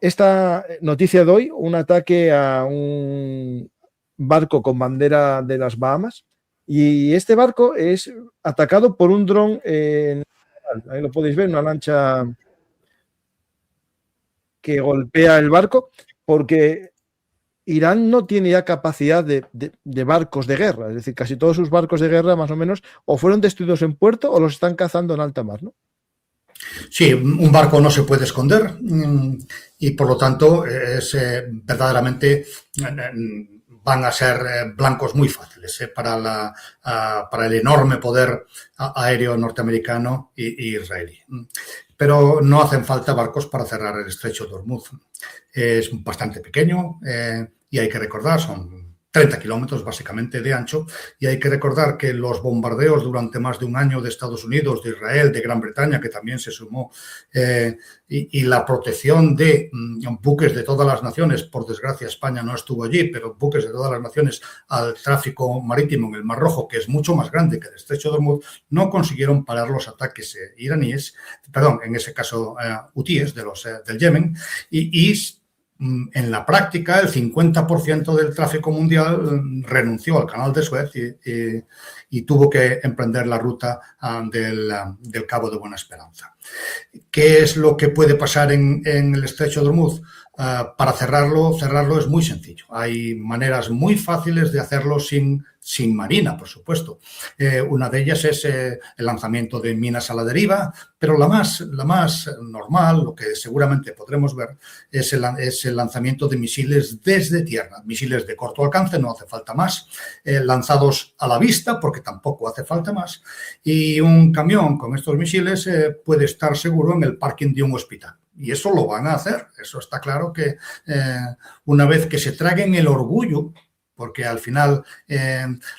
esta noticia de hoy, un ataque a un barco con bandera de las Bahamas, y este barco es atacado por un dron, ahí lo podéis ver, una lancha que golpea el barco, porque Irán no tiene ya capacidad de barcos de guerra, es decir, casi todos sus barcos de guerra más o menos o fueron destruidos en puerto o los están cazando en alta mar, ¿no? Sí, un barco no se puede esconder y por lo tanto es verdaderamente van a ser blancos muy fáciles para el enorme poder aéreo norteamericano e israelí. Pero no hacen falta barcos para cerrar el estrecho de Hormuz. Es bastante pequeño y hay que recordar, son 30 kilómetros básicamente de ancho, y hay que recordar que los bombardeos durante más de un año de Estados Unidos, de Israel, de Gran Bretaña, que también se sumó, y la protección de buques de todas las naciones, por desgracia España no estuvo allí, pero buques de todas las naciones al tráfico marítimo en el Mar Rojo, que es mucho más grande que el estrecho de Hormuz, no consiguieron parar los ataques iraníes, perdón, en ese caso hutíes del Yemen, y en la práctica, el 50% del tráfico mundial renunció al canal de Suez y tuvo que emprender la ruta del Cabo de Buena Esperanza. ¿Qué es lo que puede pasar en el estrecho de Hormuz? Para cerrarlo es muy sencillo. Hay maneras muy fáciles de hacerlo sin marina, por supuesto. Una de ellas es el lanzamiento de minas a la deriva, pero la más normal, lo que seguramente podremos ver, es el lanzamiento de misiles desde tierra. Misiles de corto alcance, no hace falta más, lanzados a la vista, porque tampoco hace falta más, y un camión con estos misiles puede estar seguro en el parking de un hospital. Y eso lo van a hacer. Eso está claro que una vez que se traguen el orgullo, porque al final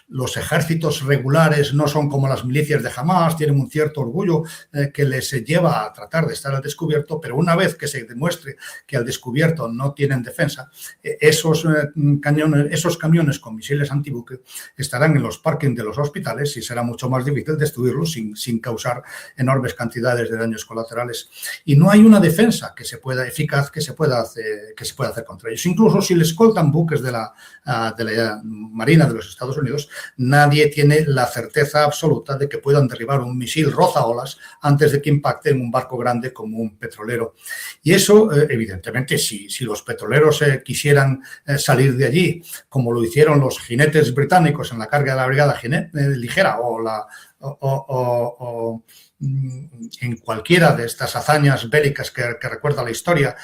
los ejércitos regulares no son como las milicias de Hamás, tienen un cierto orgullo que les lleva a tratar de estar al descubierto, pero una vez que se demuestre que al descubierto no tienen defensa, esos camiones con misiles antibuque estarán en los parkings de los hospitales y será mucho más difícil destruirlos sin causar enormes cantidades de daños colaterales. Y no hay una defensa eficaz que se pueda hacer contra ellos. Incluso si les escoltan buques de la Marina de los Estados Unidos, nadie tiene la certeza absoluta de que puedan derribar un misil rozaolas antes de que impacte en un barco grande como un petrolero. Y eso, evidentemente, si los petroleros quisieran salir de allí, como lo hicieron los jinetes británicos en la carga de la brigada ligera o en cualquiera de estas hazañas bélicas que recuerda la historia,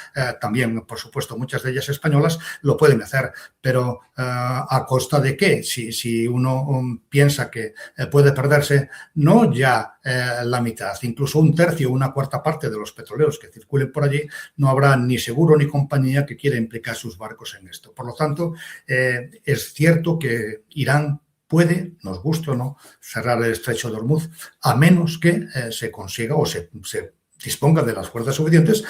también, por supuesto, muchas de ellas españolas, lo pueden hacer, pero ¿a costa de qué? Si uno piensa que puede perderse no ya la mitad, incluso un tercio, una cuarta parte de los petroleros que circulen por allí, no habrá ni seguro ni compañía que quiera implicar sus barcos en esto. Por lo tanto, es cierto que Irán puede, nos guste o no, cerrar el estrecho de Hormuz, a menos que se consiga o se disponga de las fuerzas suficientes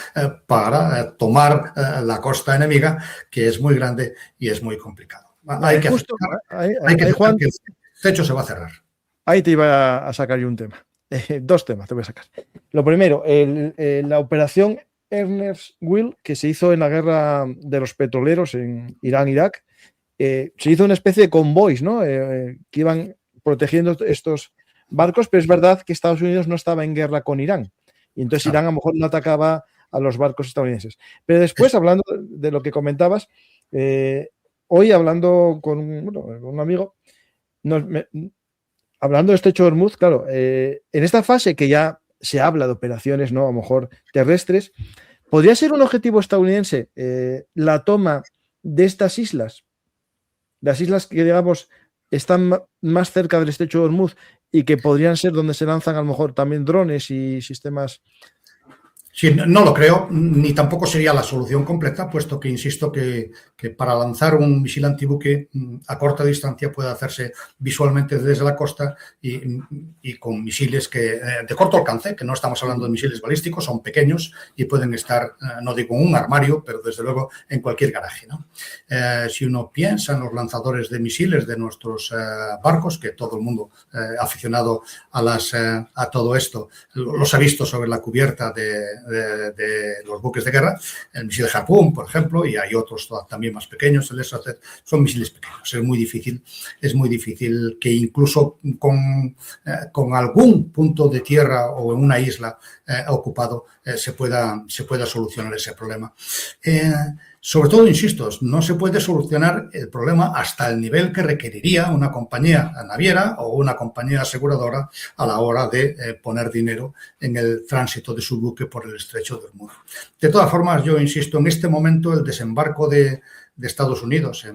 para tomar la costa enemiga, que es muy grande y es muy complicado. Hay que aceptar que el estrecho se va a cerrar. Ahí te iba a sacar yo un tema. Dos temas te voy a sacar. Lo primero, la operación Ernest Will, que se hizo en la guerra de los petroleros en Irán-Irak, se hizo una especie de convoys, ¿no? Que iban protegiendo estos barcos, pero es verdad que Estados Unidos no estaba en guerra con Irán. Y entonces Irán a lo mejor no atacaba a los barcos estadounidenses. Pero después, hablando de lo que comentabas, hoy hablando con un amigo, hablando de estrecho de Hormuz, claro, en esta fase que ya se habla de operaciones, ¿no? A lo mejor terrestres, ¿podría ser un objetivo estadounidense la toma de estas islas? Las islas que, digamos, están más cerca del estrecho de Hormuz y que podrían ser donde se lanzan a lo mejor también drones y sistemas Sí, no lo creo, ni tampoco sería la solución completa, puesto que insisto que para lanzar un misil antibuque a corta distancia puede hacerse visualmente desde la costa y con misiles de corto alcance, que no estamos hablando de misiles balísticos, son pequeños y pueden estar, no digo en un armario, pero desde luego en cualquier garaje, ¿no? Si uno piensa en los lanzadores de misiles de nuestros barcos, que todo el mundo aficionado a todo esto los ha visto sobre la cubierta de los buques de guerra, el misil Harpoon, por ejemplo, y hay otros también más pequeños, el SAZ, son misiles pequeños. Es muy difícil que incluso con algún punto de tierra o en una isla ocupado se pueda solucionar ese problema. Sobre todo, insisto, no se puede solucionar el problema hasta el nivel que requeriría una compañía naviera o una compañía aseguradora a la hora de poner dinero en el tránsito de su buque por el estrecho de Hormuz. De todas formas, yo insisto, en este momento el desembarco de Estados Unidos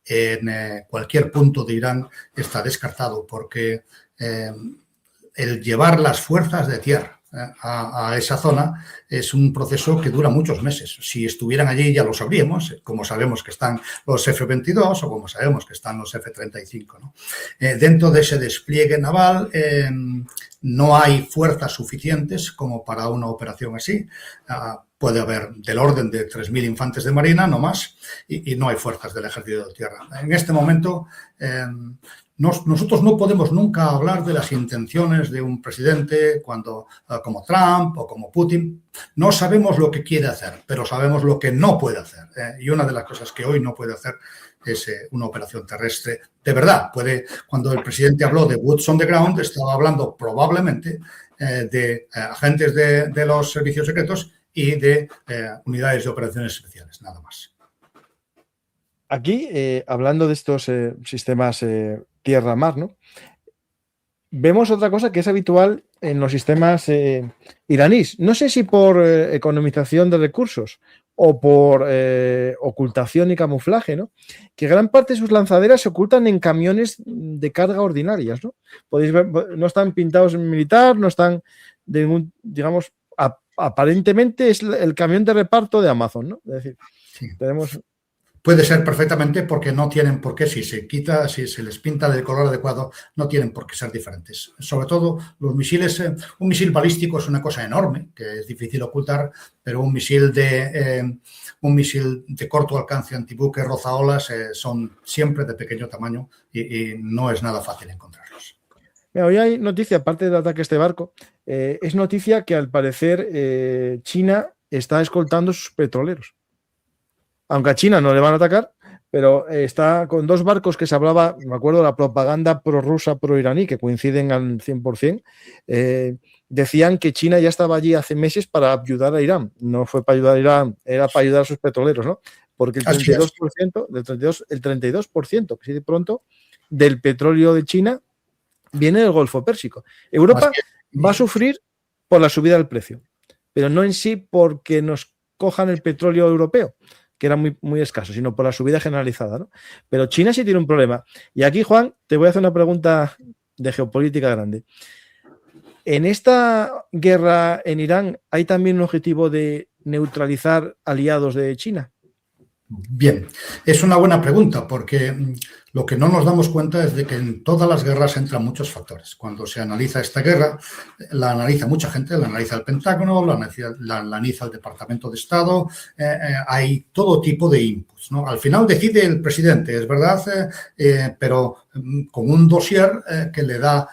en cualquier punto de Irán está descartado, porque el llevar las fuerzas de tierra a esa zona es un proceso que dura muchos meses. Si estuvieran allí ya lo sabríamos, como sabemos que están los F-22 o como sabemos que están los F-35, ¿no? Dentro de ese despliegue naval no hay fuerzas suficientes como para una operación así. Puede haber del orden de 3.000 infantes de marina, no más, y no hay fuerzas del ejército de tierra. En este momento nosotros no podemos nunca hablar de las intenciones de un presidente como Trump o como Putin. No sabemos lo que quiere hacer, pero sabemos lo que no puede hacer. Y una de las cosas que hoy no puede hacer es una operación terrestre de verdad. Cuando el presidente habló de boots on the ground, estaba hablando probablemente de agentes de los servicios secretos y de unidades de operaciones especiales, nada más. Aquí, hablando de estos sistemas tierra-mar, ¿no? Vemos otra cosa que es habitual en los sistemas iraníes. No sé si por economización de recursos o por ocultación y camuflaje, ¿no? Que gran parte de sus lanzaderas se ocultan en camiones de carga ordinarias, ¿no? Podéis ver, no están pintados en militar, no están de ningún, digamos, aparentemente es el camión de reparto de Amazon, ¿no? Es decir, sí. tenemos... Puede ser perfectamente, porque no tienen por qué, si se les pinta del color adecuado, no tienen por qué ser diferentes. Sobre todo los misiles, un misil balístico es una cosa enorme, que es difícil ocultar, pero un misil de corto alcance antibuque rozaolas son siempre de pequeño tamaño y no es nada fácil encontrarlos. Mira, hoy hay noticia, aparte del ataque a este barco, es noticia que al parecer China está escoltando sus petroleros. Aunque a China no le van a atacar, pero está con dos barcos que se hablaba, me acuerdo, la propaganda prorrusa, pro-iraní, que coinciden al 100%, decían que China ya estaba allí hace meses para ayudar a Irán. No fue para ayudar a Irán, era para ayudar a sus petroleros, ¿no? Porque el 32%, que sí de pronto, del petróleo de China viene del Golfo Pérsico. Europa va a sufrir por la subida del precio, pero no en sí porque nos cojan el petróleo europeo, que era muy, muy escaso, sino por la subida generalizada, ¿no? Pero China sí tiene un problema. Y aquí, Juan, te voy a hacer una pregunta de geopolítica grande. ¿En esta guerra en Irán hay también un objetivo de neutralizar aliados de China? Bien, es una buena pregunta, porque lo que no nos damos cuenta es de que en todas las guerras entran muchos factores. Cuando se analiza esta guerra, la analiza mucha gente, la analiza el Pentágono, la analiza el Departamento de Estado, hay todo tipo de inputs, ¿no? Al final decide el presidente, es verdad, pero con un dossier que le da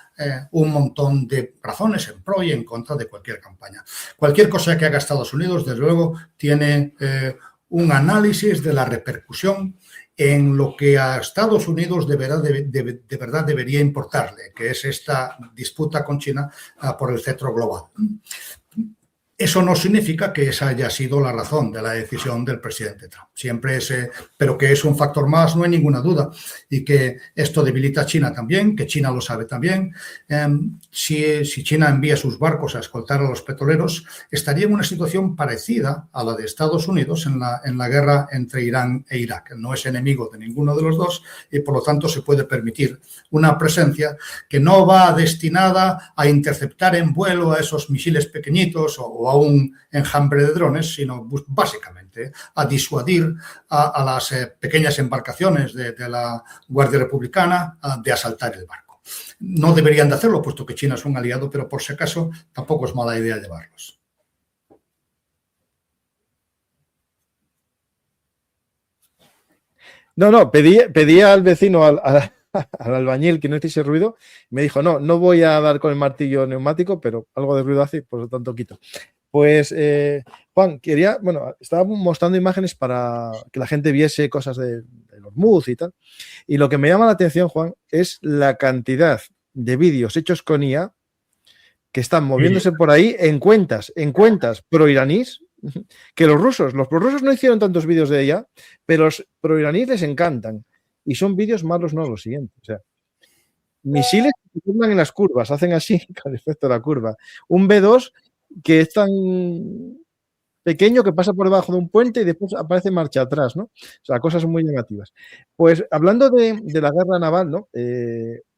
un montón de razones en pro y en contra de cualquier campaña. Cualquier cosa que haga Estados Unidos, desde luego, tiene un análisis de la repercusión en lo que a Estados Unidos de verdad debería importarle, que es esta disputa con China por el cetro global. Eso no significa que esa haya sido la razón de la decisión del presidente Trump. Siempre pero que es un factor más, no hay ninguna duda. Y que esto debilita a China también, que China lo sabe también. Si China envía sus barcos a escoltar a los petroleros, estaría en una situación parecida a la de Estados Unidos en la guerra entre Irán e Irak. No es enemigo de ninguno de los dos y, por lo tanto, se puede permitir una presencia que no va destinada a interceptar en vuelo a esos misiles pequeñitos o o a un enjambre de drones, sino básicamente a disuadir a las pequeñas embarcaciones de la Guardia Republicana de asaltar el barco. No deberían de hacerlo, puesto que China es un aliado, pero por si acaso tampoco es mala idea llevarlos. No, pedí al vecino, al albañil, que no hiciese ruido. Me dijo, no voy a dar con el martillo neumático, pero algo de ruido hace, por lo tanto quito. Pues, Juan, estaba mostrando imágenes para que la gente viese cosas de Hormuz y tal. Y lo que me llama la atención, Juan, es la cantidad de vídeos hechos con IA que están moviéndose por ahí en cuentas pro-iraníes, que los rusos no hicieron tantos vídeos de ella, pero los pro-iraníes les encantan. Y son vídeos malos, no los siguientes. O sea, misiles que se forman en las curvas, hacen así con el efecto de la curva. Un B2 que es tan pequeño que pasa por debajo de un puente y después aparece marcha atrás, ¿no? O sea, cosas muy llamativas. Pues hablando de la guerra naval, ¿no?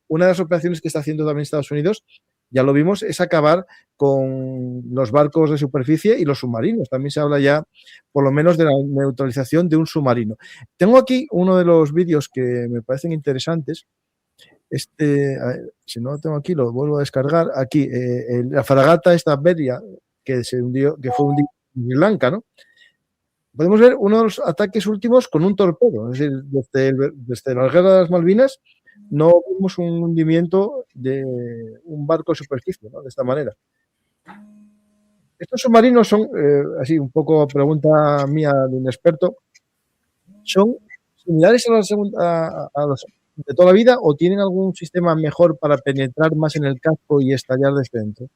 Una de las operaciones que está haciendo también Estados Unidos, ya lo vimos, es acabar con los barcos de superficie y los submarinos. También se habla ya, por lo menos, de la neutralización de un submarino. Tengo aquí uno de los vídeos que me parecen interesantes. A ver, si no lo tengo aquí, lo vuelvo a descargar. Aquí, la fragata esta Beria, que se hundió, que fue hundida en Sri Lanka, ¿no? Podemos ver uno de los ataques últimos con un torpedo. Es decir, desde la guerra de las Malvinas no vimos un hundimiento de un barco de superficie, ¿no? De esta manera. Estos submarinos son, así un poco pregunta mía de un experto, ¿son similares a los de toda la vida o tienen algún sistema mejor para penetrar más en el casco y estallar desde dentro?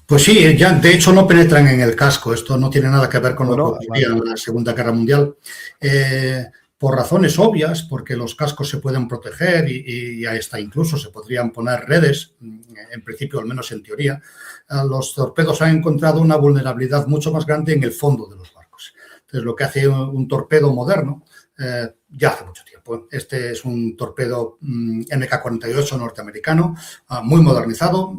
Pues sí, ya de hecho no penetran en el casco. Esto no tiene nada que ver con lo que ocurría en la Segunda Guerra Mundial. Por razones obvias, porque los cascos se pueden proteger y ahí está, incluso se podrían poner redes, en principio, al menos en teoría. Los torpedos han encontrado una vulnerabilidad mucho más grande en el fondo de los barcos. Entonces, lo que hace un torpedo moderno, ya hace mucho tiempo. Este es un torpedo MK-48 norteamericano, muy modernizado,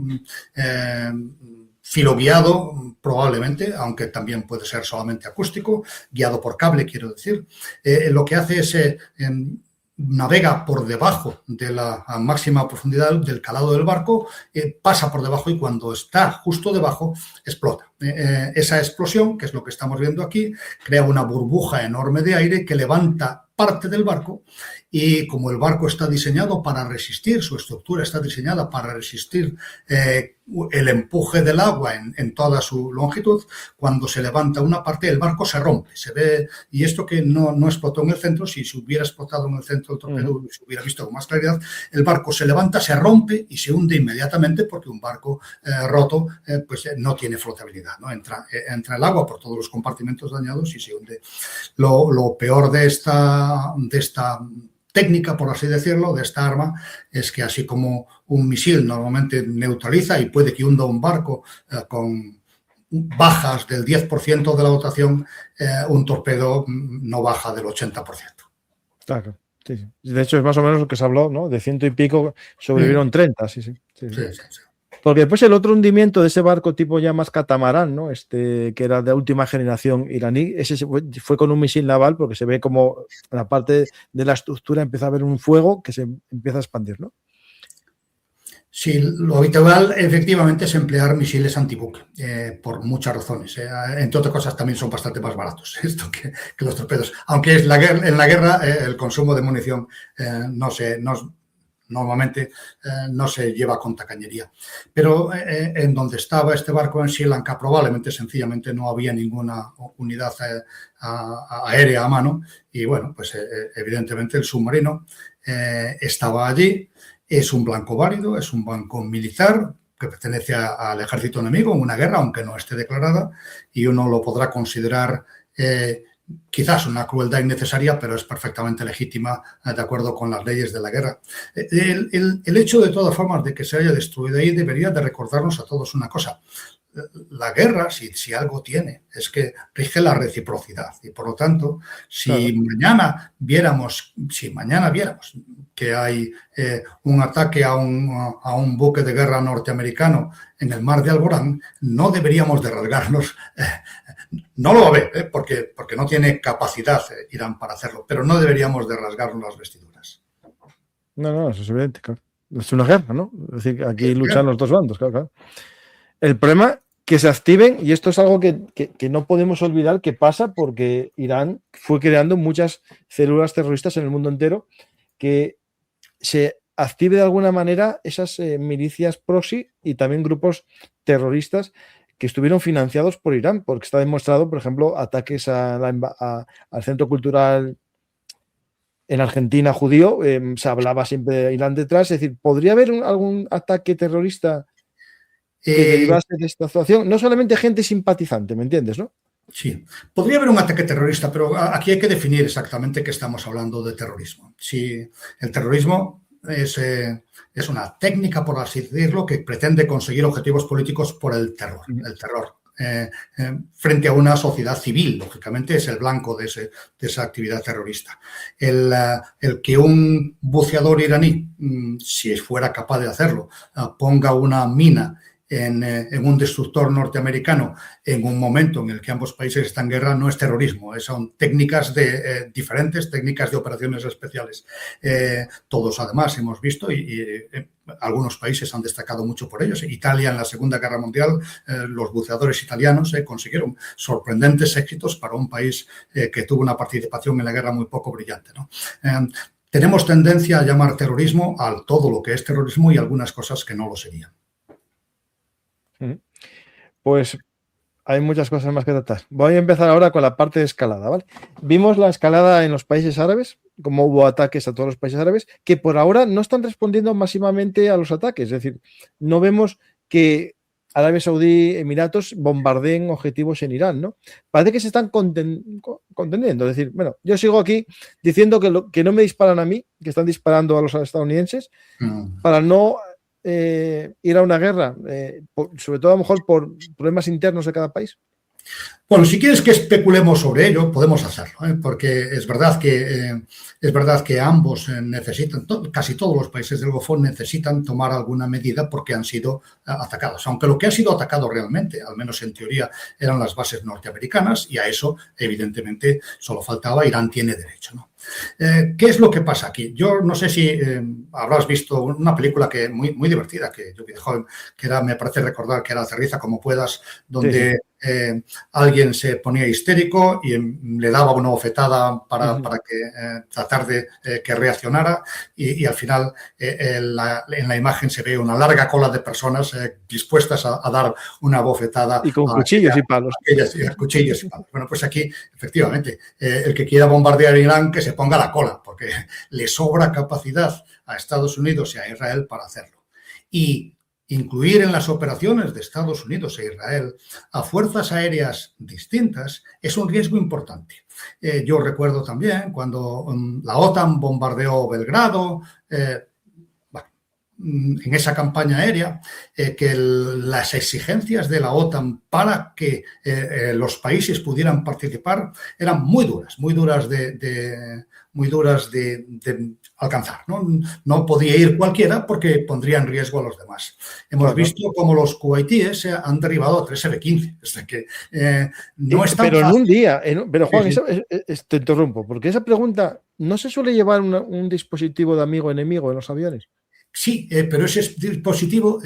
filoguiado probablemente, aunque también puede ser solamente acústico, guiado por cable, quiero decir. Lo que hace es navega por debajo de la máxima profundidad del calado del barco, pasa por debajo y cuando está justo debajo explota. Esa explosión, que es lo que estamos viendo aquí, crea una burbuja enorme de aire que levanta parte del barco y como el barco está diseñado para resistir, su estructura está diseñada para resistir el empuje del agua en toda su longitud, cuando se levanta una parte el barco se rompe, se ve, y esto que no explotó en el centro, si se hubiera explotado en el centro del torpedo se hubiera visto con más claridad, el barco se levanta, se rompe y se hunde inmediatamente porque un barco roto pues no tiene flotabilidad, ¿no? Entra el agua por todos los compartimentos dañados y se hunde. Lo peor de esta técnica, por así decirlo, de esta arma, es que así como un misil normalmente neutraliza y puede que hunda un barco con bajas del 10% de la dotación, un torpedo no baja del 80%. Claro, sí. De hecho, es más o menos lo que se habló, ¿no? De 100 y pico sobrevivieron 30, sí. Porque después el otro hundimiento de ese barco tipo ya más catamarán, ¿no? Que era de última generación iraní, ese fue con un misil naval porque se ve como la parte de la estructura empieza a haber un fuego que se empieza a expandir, ¿no? Sí, lo habitual efectivamente es emplear misiles antibuque, por muchas razones. Entre otras cosas también son bastante más baratos esto que los torpedos. Aunque en la guerra el consumo de munición normalmente no se lleva con tacañería. Pero en donde estaba este barco en Sri Lanka probablemente sencillamente no había ninguna unidad aérea a mano y bueno, pues evidentemente el submarino estaba allí. Es un blanco válido, es un blanco militar que pertenece al ejército enemigo en una guerra, aunque no esté declarada, y uno lo podrá considerar quizás una crueldad innecesaria, pero es perfectamente legítima de acuerdo con las leyes de la guerra. El hecho, de todas formas, de que se haya destruido ahí debería de recordarnos a todos una cosa. la guerra, si algo tiene, es que rige la reciprocidad. Y por lo tanto, si mañana viéramos que hay un ataque a un buque de guerra norteamericano en el mar de Alborán, no deberíamos de rasgarnos. No lo va a ver, porque no tiene capacidad Irán para hacerlo, pero no deberíamos de rasgarnos las vestiduras. No, eso es evidente, claro. Es una guerra, ¿no? Es decir, aquí luchan los dos bandos, claro. El problema que se activen, y esto es algo que no podemos olvidar que pasa porque Irán fue creando muchas células terroristas en el mundo entero, que se active de alguna manera esas milicias proxy y también grupos terroristas que estuvieron financiados por Irán, porque está demostrado, por ejemplo, ataques al centro cultural en Argentina judío, se hablaba siempre de Irán detrás, es decir, ¿podría haber algún ataque terrorista que derivase de esta situación? No solamente gente simpatizante, ¿me entiendes, no? Sí, podría haber un ataque terrorista, pero aquí hay que definir exactamente qué estamos hablando de terrorismo. Si el terrorismo es una técnica, por así decirlo, que pretende conseguir objetivos políticos por el terror. El terror frente a una sociedad civil, lógicamente, es el blanco de esa actividad terrorista. El que un buceador iraní, si fuera capaz de hacerlo, ponga una mina en un destructor norteamericano en un momento en el que ambos países están en guerra, no es terrorismo, son técnicas diferentes, técnicas de operaciones especiales. Todos además hemos visto y algunos países han destacado mucho por ellos. Italia en la Segunda Guerra Mundial, los buceadores italianos consiguieron sorprendentes éxitos para un país que tuvo una participación en la guerra muy poco brillante, ¿no? Tenemos tendencia a llamar terrorismo a todo lo que es terrorismo y algunas cosas que no lo serían. Pues hay muchas cosas más que tratar. Voy a empezar ahora con la parte de escalada, ¿vale? Vimos la escalada en los países árabes, como hubo ataques a todos los países árabes, que por ahora no están respondiendo masivamente a los ataques. Es decir, no vemos que Arabia Saudí, Emiratos bombardeen objetivos en Irán, ¿no? Parece que se están contendiendo. Es decir, bueno, yo sigo aquí diciendo que no me disparan a mí, que están disparando a los estadounidenses, para no ir a una guerra, sobre todo a lo mejor por problemas internos de cada país. Bueno, si quieres que especulemos sobre ello, podemos hacerlo, porque es verdad que ambos necesitan, casi todos los países del Golfo necesitan tomar alguna medida porque han sido atacados. Aunque lo que ha sido atacado realmente, al menos en teoría, eran las bases norteamericanas y a eso, evidentemente, solo faltaba Irán tiene derecho, ¿no? ¿Qué es lo que pasa aquí? Yo no sé si habrás visto una película que muy divertida que yo vi de joven, que era, me parece recordar que era Aterriza como puedas, donde alguien se ponía histérico y le daba una bofetada para que tratar de que reaccionara y al final en la imagen se ve una larga cola de personas dispuestas a dar una bofetada. Y con cuchillos y palos. Cuchillos y palos. Bueno, pues aquí, efectivamente, el que quiera bombardear Irán, que se ponga la cola, porque le sobra capacidad a Estados Unidos y a Israel para hacerlo. Y incluir en las operaciones de Estados Unidos e Israel a fuerzas aéreas distintas es un riesgo importante. Yo recuerdo también cuando la OTAN bombardeó Belgrado, en esa campaña aérea, que las exigencias de la OTAN para que los países pudieran participar eran muy duras de alcanzar, ¿no? No podía ir cualquiera porque pondría en riesgo a los demás. Hemos visto cómo los kuwaitíes han derribado a 3 F-15. Es que no es tan pero fácil. En un día, pero Juan, te interrumpo, porque esa pregunta, ¿no se suele llevar un dispositivo de amigo-enemigo en los aviones? Sí, pero ese dispositivo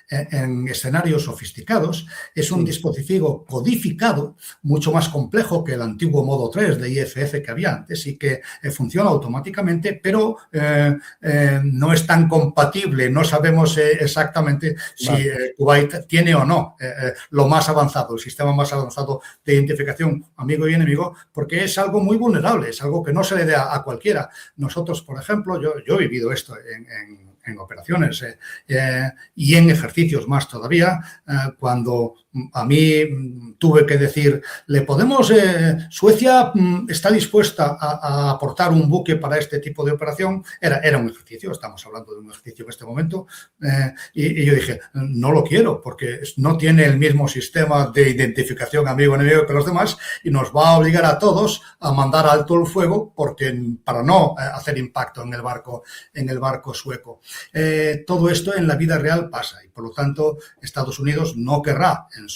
en escenarios sofisticados es un dispositivo codificado mucho más complejo que el antiguo modo 3 de IFF que había antes y que funciona automáticamente, pero no es tan compatible. No sabemos exactamente si Kuwait tiene o no lo más avanzado, el sistema más avanzado de identificación amigo y enemigo, porque es algo muy vulnerable, es algo que no se le da a cualquiera. Nosotros, por ejemplo, yo he vivido esto en en operaciones y en ejercicios más todavía, cuando a mí tuve que decir, Suecia está dispuesta a aportar un buque para este tipo de operación. Era un ejercicio, estamos hablando de un ejercicio en este momento, y yo dije, no lo quiero porque no tiene el mismo sistema de identificación amigo-enemigo que los demás y nos va a obligar a todos a mandar alto el fuego para no hacer impacto en el barco sueco. Todo esto en la vida real pasa y por lo tanto Estados Unidos no querrá en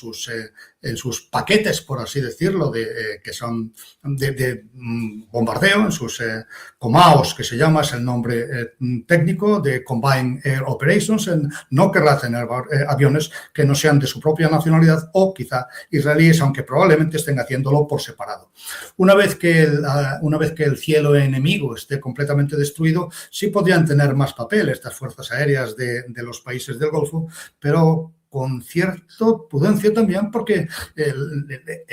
sus paquetes, por así decirlo, que son de bombardeo, en sus COMAOs, que se llama, es el nombre técnico, de Combined Air Operations, no querrá tener aviones que no sean de su propia nacionalidad o quizá israelíes, aunque probablemente estén haciéndolo por separado. Una vez que el cielo enemigo esté completamente destruido, sí podrían tener más papel estas fuerzas aéreas de los países del Golfo, pero con cierta prudencia también, porque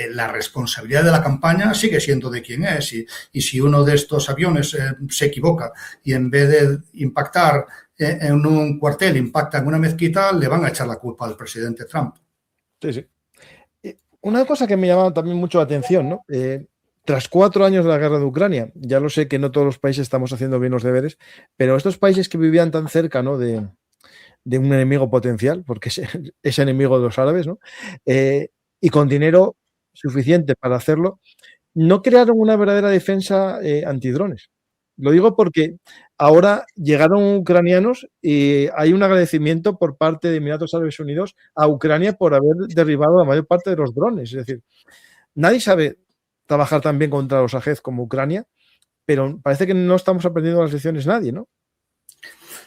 la responsabilidad de la campaña sigue siendo de quien es. Y si uno de estos aviones se equivoca y en vez de impactar en un cuartel, impacta en una mezquita, le van a echar la culpa al presidente Trump. Sí, sí. Una cosa que me llama también mucho la atención, ¿no? Tras 4 años de la guerra de Ucrania, ya lo sé que no todos los países estamos haciendo bien los deberes, pero estos países que vivían tan cerca, ¿no?, de un enemigo potencial, porque es enemigo de los árabes, ¿no? Y con dinero suficiente para hacerlo, no crearon una verdadera defensa antidrones. Lo digo porque ahora llegaron ucranianos y hay un agradecimiento por parte de Emiratos Árabes Unidos a Ucrania por haber derribado la mayor parte de los drones. Es decir, nadie sabe trabajar tan bien contra los Ajez como Ucrania, pero parece que no estamos aprendiendo las lecciones nadie, ¿no?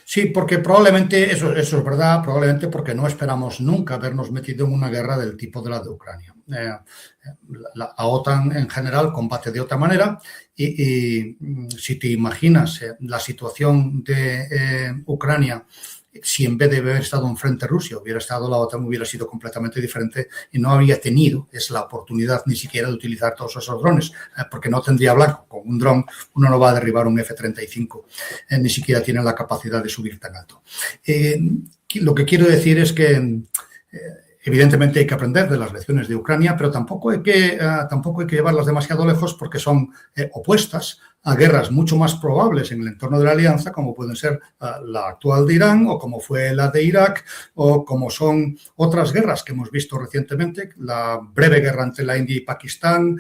Sí, porque probablemente, eso es verdad, probablemente porque no esperamos nunca habernos metido en una guerra del tipo de la de Ucrania. La OTAN en general combate de otra manera y si te imaginas la situación de Ucrania, si en vez de haber estado enfrente Rusia hubiera estado la OTAN, hubiera sido completamente diferente y no habría tenido la oportunidad ni siquiera de utilizar todos esos drones, porque no tendría blanco. Con un dron uno no va a derribar un F-35, ni siquiera tiene la capacidad de subir tan alto. Lo que quiero decir es que evidentemente hay que aprender de las lecciones de Ucrania, pero tampoco hay que llevarlas demasiado lejos porque son opuestas a guerras mucho más probables en el entorno de la alianza, como pueden ser la actual de Irán o como fue la de Irak o como son otras guerras que hemos visto recientemente, la breve guerra entre la India y Pakistán.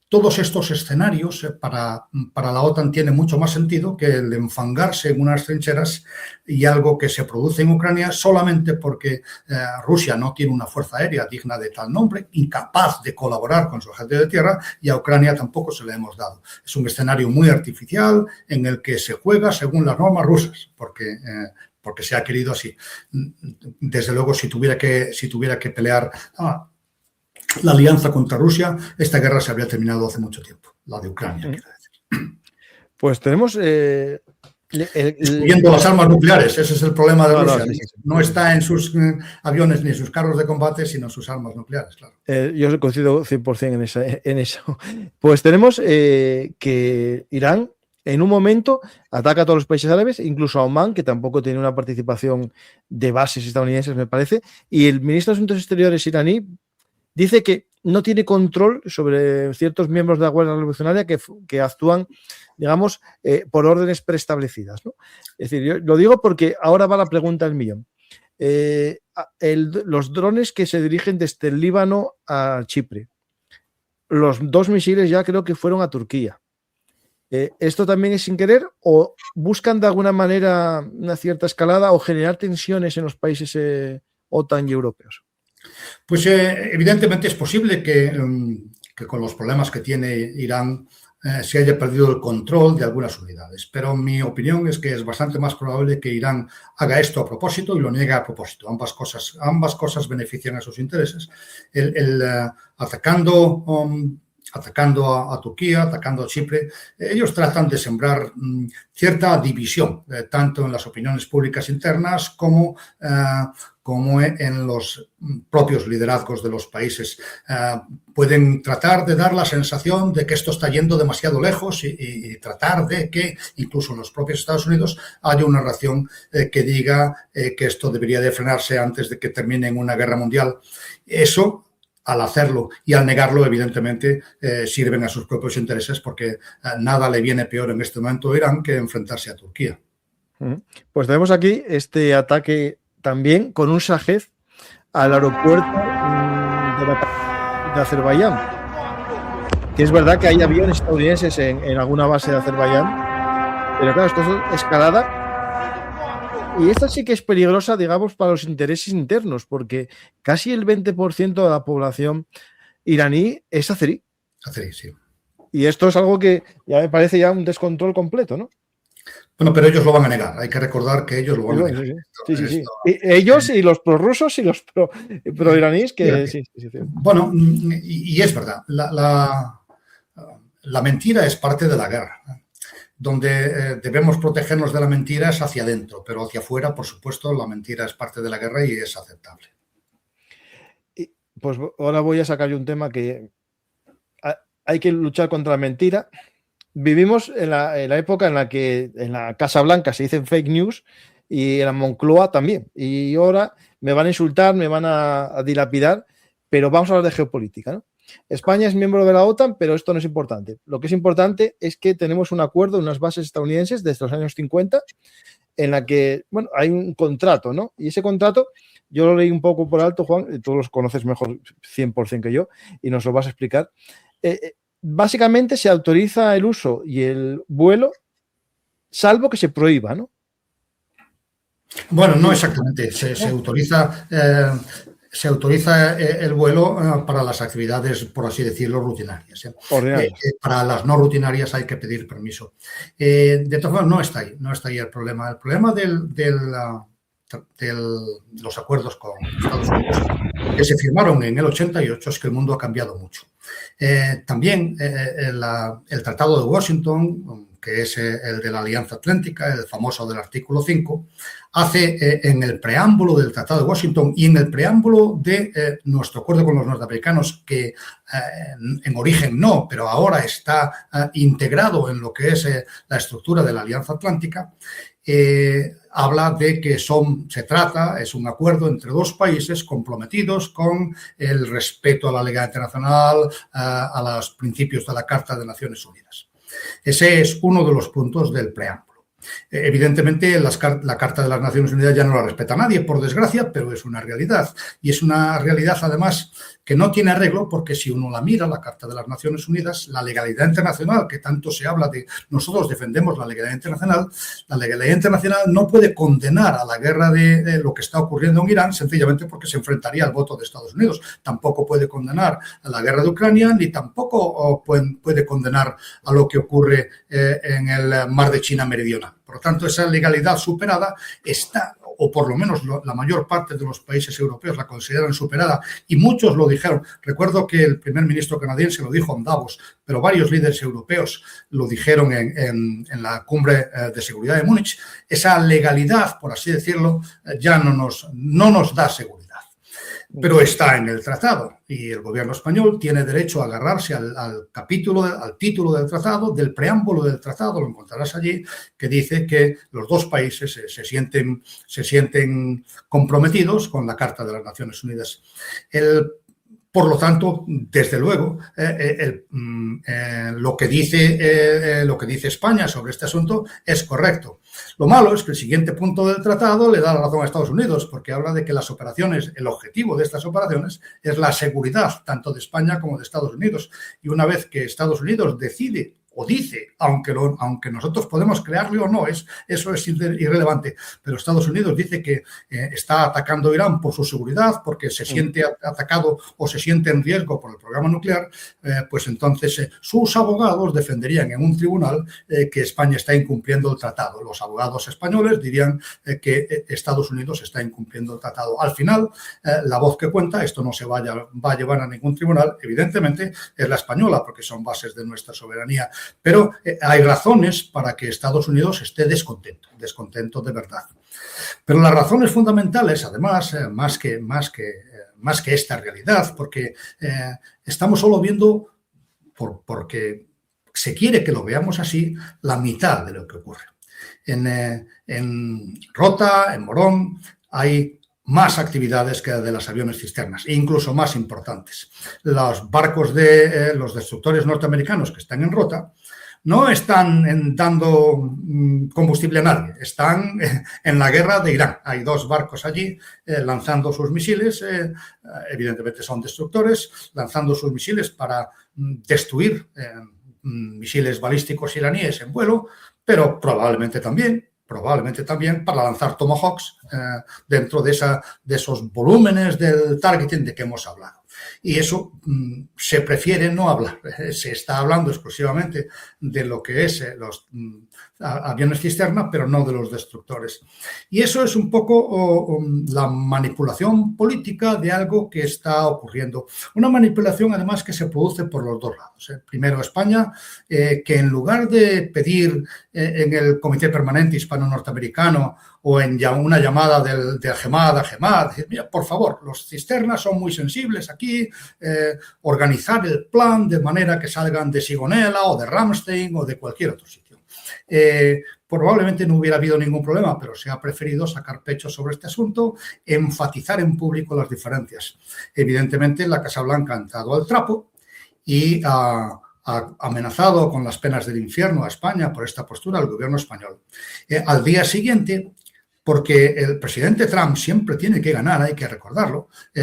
Todos estos escenarios para la OTAN tiene mucho más sentido que el enfangarse en unas trincheras y algo que se produce en Ucrania solamente porque Rusia no tiene una fuerza aérea digna de tal nombre, incapaz de colaborar con su ejército de tierra, y a Ucrania tampoco se le hemos dado. Es un escenario muy artificial en el que se juega según las normas rusas, porque se ha querido así. Desde luego, si tuviera que pelear la alianza contra Rusia, esta guerra se habría terminado hace mucho tiempo, la de Ucrania, quiero decir. Pues tenemos... Excluyendo las armas nucleares, ese es el problema de Rusia. Sí. No está en sus aviones ni en sus carros de combate, sino en sus armas nucleares, claro. Yo coincido 100% en eso. Pues tenemos que Irán en un momento ataca a todos los países árabes, incluso a Omán, que tampoco tiene una participación de bases estadounidenses, me parece, y el ministro de Asuntos Exteriores iraní dice que no tiene control sobre ciertos miembros de la Guardia Revolucionaria que actúan, digamos, por órdenes preestablecidas, ¿no? Es decir, yo lo digo porque ahora va la pregunta del millón. Los drones que se dirigen desde el Líbano a Chipre, los 2 misiles ya creo que fueron a Turquía. ¿Esto también es sin querer o buscan de alguna manera una cierta escalada o generar tensiones en los países OTAN y europeos? Pues evidentemente es posible que con los problemas que tiene Irán se haya perdido el control de algunas unidades, pero mi opinión es que es bastante más probable que Irán haga esto a propósito y lo niegue a propósito. Ambas cosas benefician a sus intereses. Atacando atacando a Turquía, atacando a Chipre, ellos tratan de sembrar cierta división, tanto en las opiniones públicas internas como en los propios liderazgos de los países. Pueden tratar de dar la sensación de que esto está yendo demasiado lejos y tratar de que incluso en los propios Estados Unidos haya una reacción que diga que esto debería de frenarse antes de que termine en una guerra mundial. Eso, al hacerlo y al negarlo, evidentemente, sirven a sus propios intereses, porque nada le viene peor en este momento a Irán que enfrentarse a Turquía. Pues tenemos aquí este ataque también con un Shahed al aeropuerto de Azerbaiyán. Que es verdad que hay aviones estadounidenses en alguna base de Azerbaiyán, pero claro, esto es escalada. Y esta sí que es peligrosa, digamos, para los intereses internos, porque casi el 20% de la población iraní es azerí. Azerí, sí. Y esto es algo que ya me parece ya un descontrol completo, ¿no? Bueno, pero ellos lo van a negar. Hay que recordar que ellos lo van a negar. Sí. Ellos y los prorrusos y los pro-iraníes que sí. Bueno, y es verdad. La mentira es parte de la guerra. Donde debemos protegernos de la mentira es hacia adentro, pero hacia afuera, por supuesto, la mentira es parte de la guerra y es aceptable. Y pues ahora voy a sacar yo un tema que hay que luchar contra la mentira. Vivimos en la época en la que en la Casa Blanca se dicen fake news y en la Moncloa también. Y ahora me van a insultar, me van a dilapidar, pero vamos a hablar de geopolítica, ¿no? España es miembro de la OTAN, pero esto no es importante. Lo que es importante es que tenemos un acuerdo, unas bases estadounidenses desde los años 50, en la que, bueno, hay un contrato, ¿no? Y ese contrato, yo lo leí un poco por alto, Juan, tú los conoces mejor 100% que yo, y nos lo vas a explicar. Básicamente se autoriza el uso y el vuelo, salvo que se prohíba, ¿no? Bueno, no exactamente. Se autoriza el vuelo para las actividades, por así decirlo, rutinarias. Para las no rutinarias hay que pedir permiso. De todas formas, no está ahí el problema. El problema de los acuerdos con Estados Unidos que se firmaron en el 88 es que el mundo ha cambiado mucho. También el Tratado de Washington, que es el de la Alianza Atlántica, el famoso del artículo 5, hace en el preámbulo del Tratado de Washington y en el preámbulo de nuestro acuerdo con los norteamericanos, que en origen no, pero ahora está integrado en lo que es la estructura de la Alianza Atlántica, habla de que es un acuerdo entre dos países comprometidos con el respeto a la legalidad internacional, a los principios de la Carta de Naciones Unidas. Ese es uno de los puntos del preámbulo. Evidentemente, la Carta de las Naciones Unidas ya no la respeta nadie, por desgracia, pero es una realidad. Y es una realidad, además, que no tiene arreglo, porque si uno la mira, la Carta de las Naciones Unidas, la legalidad internacional, que tanto se habla de nosotros defendemos la legalidad internacional no puede condenar a la guerra de lo que está ocurriendo en Irán, sencillamente porque se enfrentaría al voto de Estados Unidos. Tampoco puede condenar a la guerra de Ucrania, ni tampoco puede condenar a lo que ocurre en el mar de China Meridional. Por lo tanto, esa legalidad superada está, o por lo menos la mayor parte de los países europeos la consideran superada, y muchos lo dijeron. Recuerdo que el primer ministro canadiense lo dijo en Davos, pero varios líderes europeos lo dijeron en la cumbre de seguridad de Múnich. Esa legalidad, por así decirlo, ya no nos da seguridad. Pero está en el tratado y el gobierno español tiene derecho a agarrarse al título del tratado, del preámbulo del tratado, lo encontrarás allí, que dice que los dos países se sienten comprometidos con la Carta de las Naciones Unidas. Por lo tanto, desde luego, lo que dice España sobre este asunto es correcto. Lo malo es que el siguiente punto del tratado le da la razón a Estados Unidos, porque habla de que las operaciones, el objetivo de estas operaciones es la seguridad tanto de España como de Estados Unidos. Y una vez que Estados Unidos decide o dice, aunque nosotros podemos crearle o no, eso es irrelevante, pero Estados Unidos dice que está atacando a Irán por su seguridad, porque se siente atacado o se siente en riesgo por el programa nuclear, pues entonces sus abogados defenderían en un tribunal que España está incumpliendo el tratado. Los abogados españoles dirían que Estados Unidos está incumpliendo el tratado. Al final, la voz que cuenta, esto no se va a llevar a ningún tribunal, evidentemente es la española, porque son bases de nuestra soberanía. Pero hay razones para que Estados Unidos esté descontento de verdad. Pero las razones fundamentales, además, más que esta realidad, porque estamos solo viendo, porque se quiere que lo veamos así, la mitad de lo que ocurre. En Rota, en Morón, hay más actividades que de las aviones cisternas, e incluso más importantes. Los barcos de los destructores norteamericanos que están en Rota no están dando combustible a nadie, están en la guerra de Irán. Hay 2 barcos allí lanzando sus misiles, evidentemente son destructores, lanzando sus misiles para destruir misiles balísticos iraníes en vuelo, pero probablemente también para lanzar Tomahawks dentro de esos volúmenes del targeting de que hemos hablado. Y eso se prefiere no hablar. Se está hablando exclusivamente de lo que es los aviones cisterna, pero no de los destructores. Y eso es un poco la manipulación política de algo que está ocurriendo. Una manipulación, además, que se produce por los 2 lados. Primero, España, que en lugar de pedir en el Comité Permanente Hispano-Norteamericano o en una llamada del Gemad, decir, mira, por favor, los cisternas son muy sensibles aquí, organizar el plan de manera que salgan de Sigonella o de Ramstein o de cualquier otro sitio. Probablemente no hubiera habido ningún problema, pero se ha preferido sacar pecho sobre este asunto, enfatizar en público las diferencias. Evidentemente, la Casa Blanca ha entrado al trapo y ha amenazado con las penas del infierno a España por esta postura al gobierno español. Al día siguiente, porque el presidente Trump siempre tiene que ganar, hay que recordarlo. Sí.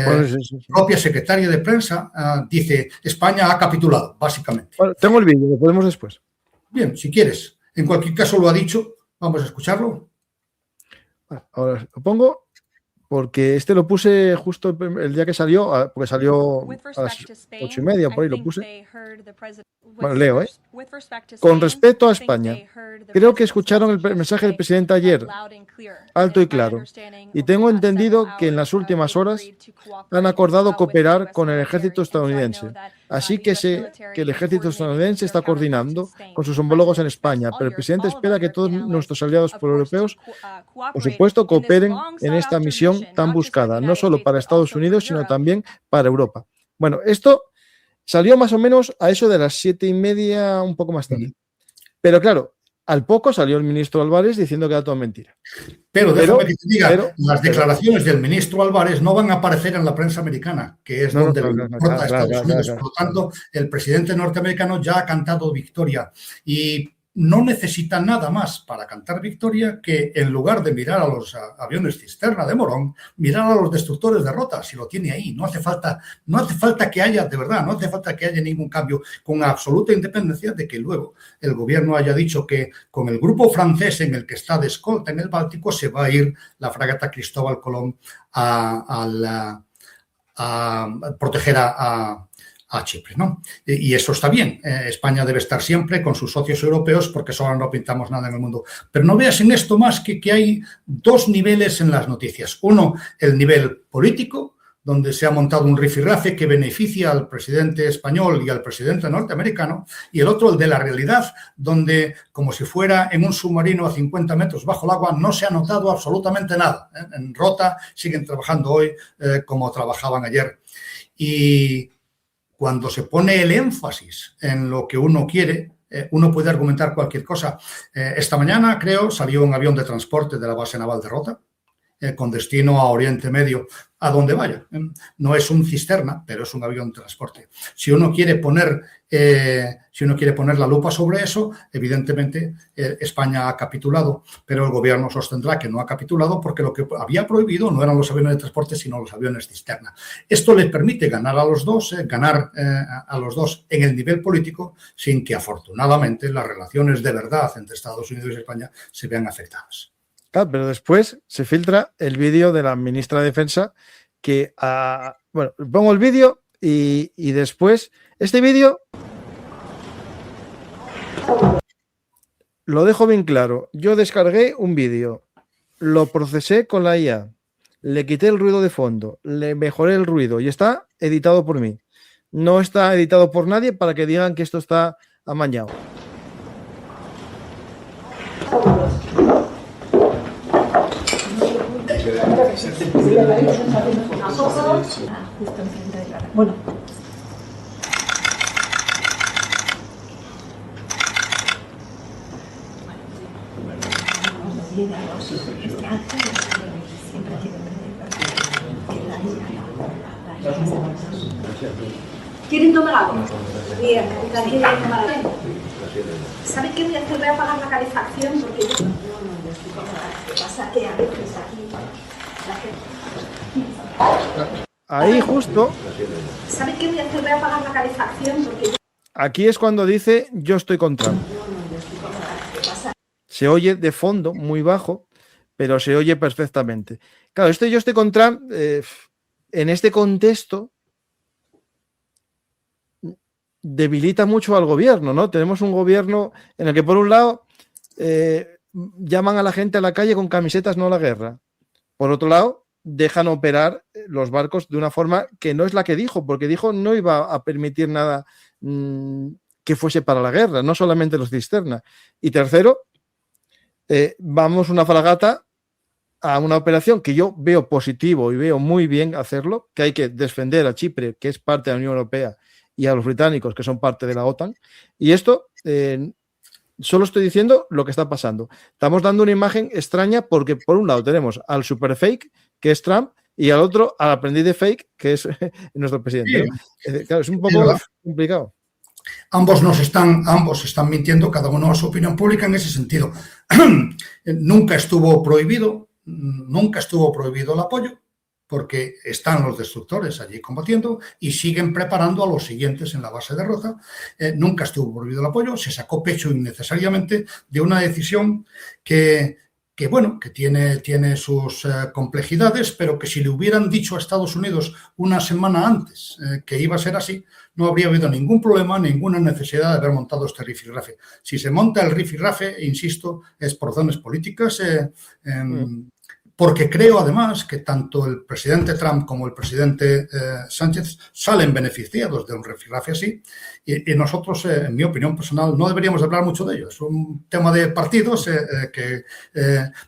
Propia secretaria de prensa dice, España ha capitulado, básicamente. Bueno, tengo el vídeo, lo podemos después. Bien, si quieres. En cualquier caso lo ha dicho, vamos a escucharlo. Bueno, ahora lo pongo porque lo puse justo el día que salió, porque salió a las 8:30, por ahí lo puse. Bueno, leo, Con respecto a España, creo que escucharon el mensaje del presidente ayer, alto y claro, y tengo entendido que en las últimas horas han acordado cooperar con el ejército estadounidense. Así que sé que el ejército estadounidense está coordinando con sus homólogos en España, pero el presidente espera que todos nuestros aliados europeos, por supuesto, cooperen en esta misión tan buscada, no solo para Estados Unidos, sino también para Europa. Bueno, esto salió más o menos a eso de las 7:30, un poco más tarde. Pero claro, al poco salió el ministro Álvarez diciendo que era todo mentira. Pero déjame que te diga, las declaraciones del ministro Álvarez no van a aparecer en la prensa americana, que es donde importa Estados Unidos. Por lo tanto, el presidente norteamericano ya ha cantado victoria y no necesita nada más para cantar victoria que, en lugar de mirar a los aviones cisterna de Morón, mirar a los destructores de Rota, si lo tiene ahí. No hace falta que haya, de verdad, no hace falta que haya ningún cambio, con absoluta independencia de que luego el gobierno haya dicho que con el grupo francés en el que está de escolta en el Báltico se va a ir la fragata Cristóbal Colón a proteger a Chipre, ¿no? Y eso está bien. España debe estar siempre con sus socios europeos porque solo no pintamos nada en el mundo. Pero no veas en esto más que hay 2 niveles en las noticias. Uno, el nivel político, donde se ha montado un rifirrafe que beneficia al presidente español y al presidente norteamericano, y el otro, el de la realidad, donde, como si fuera en un submarino a 50 metros bajo el agua, no se ha notado absolutamente nada. En Rota siguen trabajando hoy como trabajaban ayer. Y cuando se pone el énfasis en lo que uno quiere, uno puede argumentar cualquier cosa. Esta mañana, creo, salió un avión de transporte de la base naval de Rota, con destino a Oriente Medio. a donde vaya. No es un cisterna, pero es un avión de transporte. Si uno quiere poner la lupa sobre eso, evidentemente España ha capitulado, pero el gobierno sostendrá que no ha capitulado porque lo que había prohibido no eran los aviones de transporte, sino los aviones cisterna. Esto les permite ganar a los dos en el nivel político, sin que afortunadamente las relaciones de verdad entre Estados Unidos y España se vean afectadas. Claro, pero después se filtra el vídeo de la ministra de Defensa que, bueno, pongo el vídeo y después, este vídeo lo dejo bien claro. Yo descargué un vídeo, lo procesé con la IA, le quité el ruido de fondo, le mejoré el ruido y está editado por mí. No está editado por nadie para que digan que esto está amañado. Bueno. ¿Quieren tomar algo? Bien, ¿quieren tomar algo? ¿Saben qué voy a hacer? Voy a apagar la calefacción porque yo... ¿Qué pasa? Que a veces aquí la gente... Ahí justo... ¿Saben qué voy a hacer? Voy a apagar la calefacción porque yo... Aquí es cuando dice yo estoy con Trump. Se oye de fondo, muy bajo, pero se oye perfectamente. Claro, yo estoy con Trump, en este contexto debilita mucho al gobierno, ¿no? Tenemos un gobierno en el que, por un lado, llaman a la gente a la calle con camisetas no a la guerra. Por otro lado, dejan operar los barcos de una forma que no es la que dijo, porque dijo no iba a permitir nada que fuese para la guerra, no solamente los cisterna. Y tercero, vamos una fragata a una operación que yo veo positivo y veo muy bien hacerlo, que hay que defender a Chipre, que es parte de la Unión Europea, y a los británicos, que son parte de la OTAN. Y esto, solo estoy diciendo lo que está pasando. Estamos dando una imagen extraña porque, por un lado, tenemos al super fake, que es Trump, y al otro, al aprendiz de fake, que es nuestro presidente, ¿no? Claro, es un poco complicado. Ambos están mintiendo, cada uno a su opinión pública en ese sentido. Nunca estuvo prohibido el apoyo, porque están los destructores allí combatiendo y siguen preparando a los siguientes en la base de Rota. Nunca estuvo prohibido el apoyo, se sacó pecho innecesariamente de una decisión que tiene sus complejidades, pero que si le hubieran dicho a Estados Unidos una semana antes que iba a ser así, no habría habido ningún problema, ninguna necesidad de haber montado este rifirrafe. Si se monta el rifirrafe, insisto, es por razones políticas, porque creo además que tanto el presidente Trump como el presidente Sánchez salen beneficiados de un rifirrafe así, y nosotros, en mi opinión personal, no deberíamos hablar mucho de ello. Es un tema de partidos,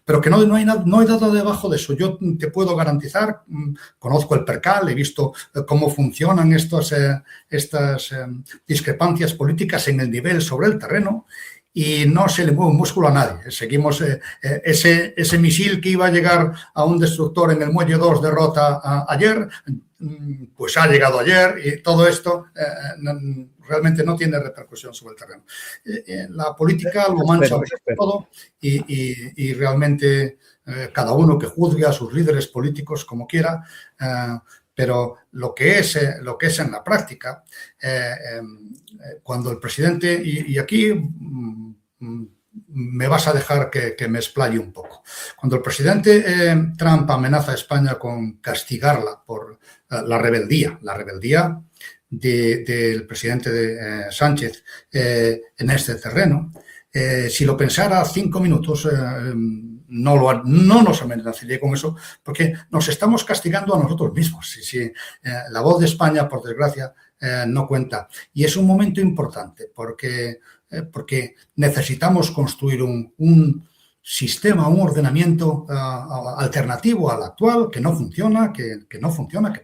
pero que no hay nada debajo de eso. Yo te puedo garantizar, conozco el percal, he visto cómo funcionan estas discrepancias políticas en el nivel sobre el terreno, y no se le mueve un músculo a nadie. Seguimos ese misil que iba a llegar a un destructor en el muelle 2 de Rota ayer, pues ha llegado ayer, y todo esto realmente no tiene repercusión sobre el terreno. La política lo mancha todo y realmente cada uno que juzgue a sus líderes políticos como quiera, pero lo que es en la práctica, cuando el presidente, y aquí me vas a dejar que me explaye un poco, cuando el presidente Trump amenaza a España con castigarla por la rebeldía del presidente Sánchez en este terreno, si lo pensara 5 minutos, no nos amenazaría con eso, porque nos estamos castigando a nosotros mismos. Si la voz de España, por desgracia, no cuenta. Y es un momento importante porque necesitamos construir un sistema, un ordenamiento alternativo al actual, que no funciona, que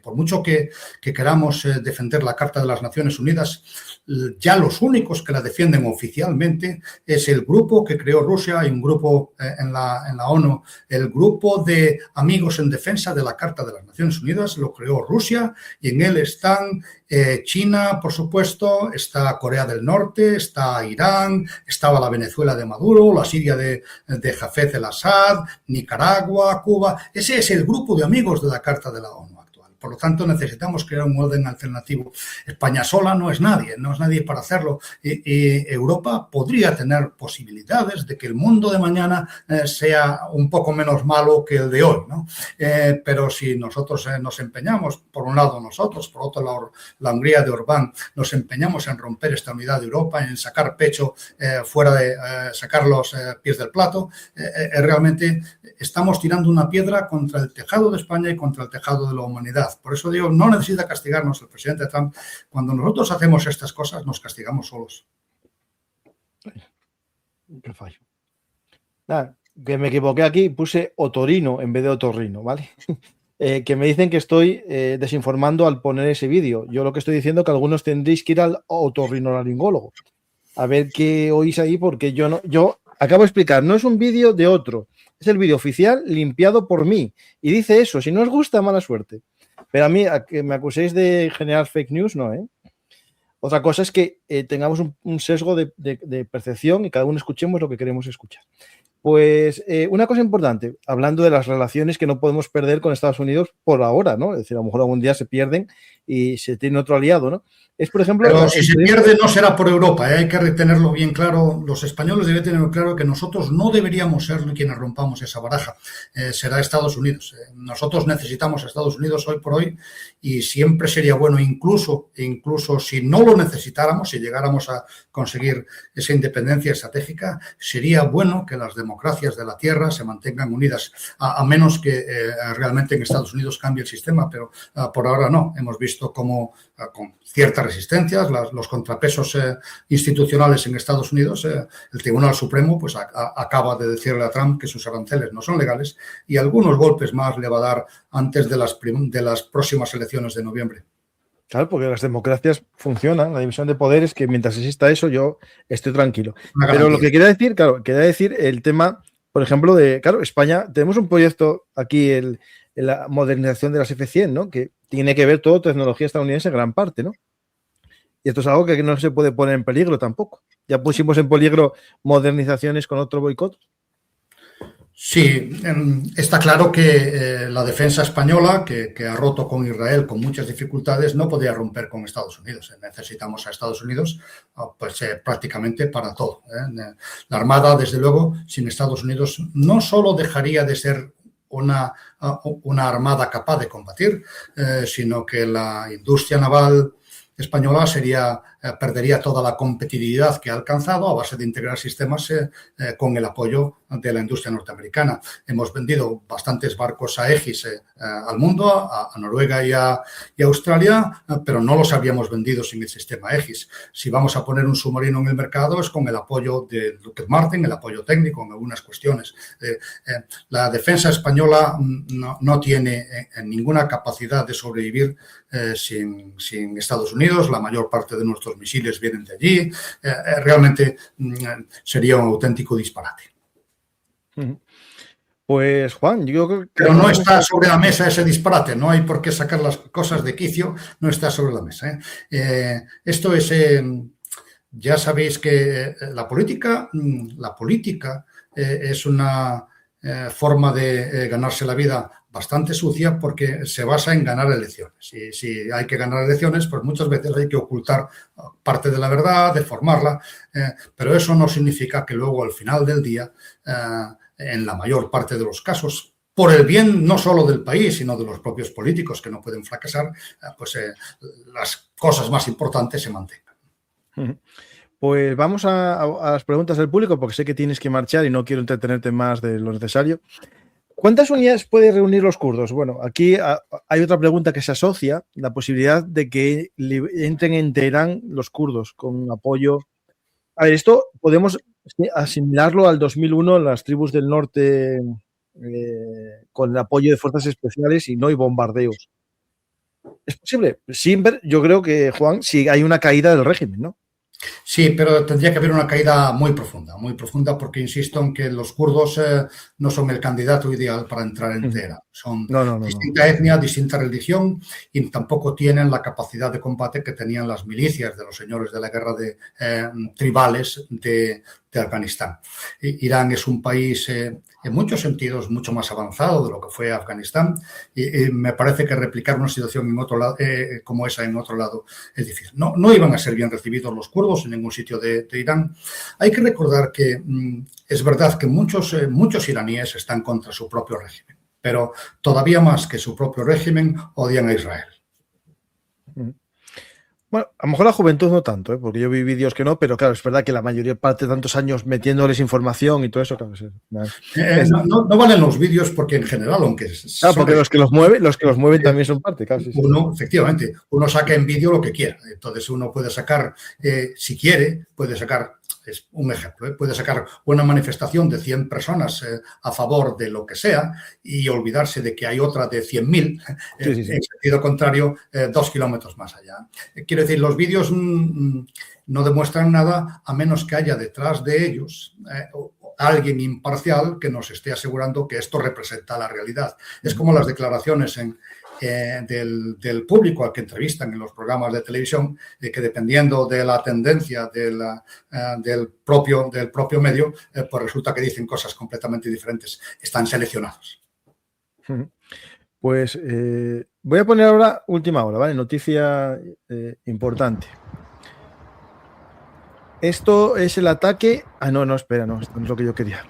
por mucho que queramos defender la Carta de las Naciones Unidas, ya los únicos que la defienden oficialmente es el grupo que creó Rusia. Hay un grupo en la ONU, el Grupo de Amigos en Defensa de la Carta de las Naciones Unidas, lo creó Rusia, y en él están China, por supuesto, está Corea del Norte, está Irán, estaba la Venezuela de Maduro, la Siria de Hafez el-Assad, Nicaragua, Cuba. Ese es el grupo de amigos de la Carta de la ONU actual. Por lo tanto, necesitamos crear un orden alternativo. España sola no es nadie para hacerlo. Y Europa podría tener posibilidades de que el mundo de mañana sea un poco menos malo que el de hoy, ¿no? Pero si nosotros nos empeñamos, por un lado nosotros, por otro lado la Hungría de Orbán, nos empeñamos en romper esta unidad de Europa, en sacar pecho fuera de sacar los pies del plato, realmente estamos tirando una piedra contra el tejado de España y contra el tejado de la humanidad. Por eso digo, no necesita castigarnos el presidente Trump. Cuando nosotros hacemos estas cosas, nos castigamos solos. Qué fallo. Nada, que me equivoqué aquí, puse otorrino en vez de otorrino, ¿vale? Que me dicen que estoy desinformando al poner ese vídeo. Yo lo que estoy diciendo es que algunos tendréis que ir al otorrinolaringólogo a ver qué oís ahí, porque yo acabo de explicar, no es un vídeo de otro, es el vídeo oficial limpiado por mí. Y dice eso, si no os gusta, mala suerte. Pero a mí, a que me acuséis de generar fake news, no, ¿eh? Otra cosa es que tengamos un sesgo de percepción y cada uno escuchemos lo que queremos escuchar. Pues una cosa importante, hablando de las relaciones que no podemos perder con Estados Unidos por ahora, ¿no? Es decir, a lo mejor algún día se pierden y se tiene otro aliado, ¿no? Es, por ejemplo... Pero si se pierde no será por Europa, hay que tenerlo bien claro. Los españoles deben tener claro que nosotros no deberíamos ser quienes rompamos esa baraja. Será Estados Unidos. Nosotros necesitamos a Estados Unidos hoy por hoy y siempre sería bueno, incluso si no lo necesitáramos, si llegáramos a conseguir esa independencia estratégica, sería bueno que las democracias de la Tierra se mantengan unidas, a menos que realmente en Estados Unidos cambie el sistema, pero por ahora no. Hemos visto cómo con ciertas resistencias, los contrapesos institucionales en Estados Unidos, el Tribunal Supremo pues acaba de decirle a Trump que sus aranceles no son legales y algunos golpes más le va a dar antes de las próximas elecciones de noviembre. Claro, porque las democracias funcionan, la división de poderes, que mientras exista eso yo estoy tranquilo. Pero lo que quería decir, el tema, por ejemplo, España, tenemos un proyecto aquí, en la modernización de las F-100, ¿no? Que tiene que ver todo tecnología estadounidense en gran parte, ¿no? Y esto es algo que no se puede poner en peligro tampoco. Ya pusimos en peligro modernizaciones con otro boicot. Sí, está claro que la defensa española, que ha roto con Israel con muchas dificultades, no podía romper con Estados Unidos. Necesitamos a Estados Unidos prácticamente para todo. La Armada, desde luego, sin Estados Unidos no solo dejaría de ser una armada capaz de combatir, sino que la industria naval española perdería toda la competitividad que ha alcanzado a base de integrar sistemas con el apoyo de la industria norteamericana. Hemos vendido bastantes barcos Aegis al mundo, a Noruega y a Australia, pero no los habíamos vendido sin el sistema Aegis. Si vamos a poner un submarino en el mercado es con el apoyo de Lockheed Martin, el apoyo técnico en algunas cuestiones. La defensa española no tiene ninguna capacidad de sobrevivir sin Estados Unidos. La mayor parte de nuestros misiles vienen de allí. Realmente sería un auténtico disparate. Pues, Juan, yo creo que... Pero no está sobre la mesa ese disparate, no hay por qué sacar las cosas de quicio, no está sobre la mesa. Esto es... ya sabéis que la política es una forma de ganarse la vida bastante sucia porque se basa en ganar elecciones. Y si hay que ganar elecciones, pues muchas veces hay que ocultar parte de la verdad, deformarla, pero eso no significa que luego al final del día, en la mayor parte de los casos, por el bien no solo del país, sino de los propios políticos que no pueden fracasar, pues las cosas más importantes se mantengan. Pues vamos a las preguntas del público, porque sé que tienes que marchar y no quiero entretenerte más de lo necesario. ¿Cuántas unidades puede reunir los kurdos? Bueno, aquí hay otra pregunta que se asocia, la posibilidad de que entren en Teherán los kurdos con apoyo A esto podemos asimilarlo al 2001 en las tribus del norte con el apoyo de fuerzas especiales y no hay bombardeos. Es posible. Yo creo que, Juan, si hay una caída del régimen, ¿no? Sí, pero tendría que haber una caída muy profunda, porque insisto en que los kurdos no son el candidato ideal para entrar en Teherán. Son distinta etnia, distinta religión y tampoco tienen la capacidad de combate que tenían las milicias de los señores de la guerra tribales de Afganistán. Irán es un país en muchos sentidos mucho más avanzado de lo que fue Afganistán y me parece que replicar una situación en otro lado, como esa en otro lado es difícil. No iban a ser bien recibidos los kurdos en ningún sitio de Irán. Hay que recordar que es verdad que muchos iraníes están contra su propio régimen, pero todavía más que su propio régimen odian a Israel. Bueno, a lo mejor la juventud no tanto, porque yo vi vídeos que no, pero claro, es verdad que la mayoría parte de tantos años metiéndoles información y todo eso, claro. No valen los vídeos porque en general, aunque... Claro, porque los que los mueven también son parte, claro. Efectivamente, uno saca en vídeo lo que quiera. Entonces uno puede sacar, si quiere, puede sacar... Es un ejemplo, puede sacar una manifestación de 100 personas a favor de lo que sea y olvidarse de que hay otra de 100.000, en sentido contrario, 2 kilómetros más allá. Quiero decir, los vídeos no demuestran nada a menos que haya detrás de ellos alguien imparcial que nos esté asegurando que esto representa la realidad. Es como las declaraciones del público al que entrevistan en los programas de televisión, que dependiendo de la tendencia del propio medio, pues resulta que dicen cosas completamente diferentes. Están seleccionados. Pues voy a poner ahora última hora, ¿vale? Noticia importante. Esto es el ataque... no, espera, no, esto no es lo que yo quería.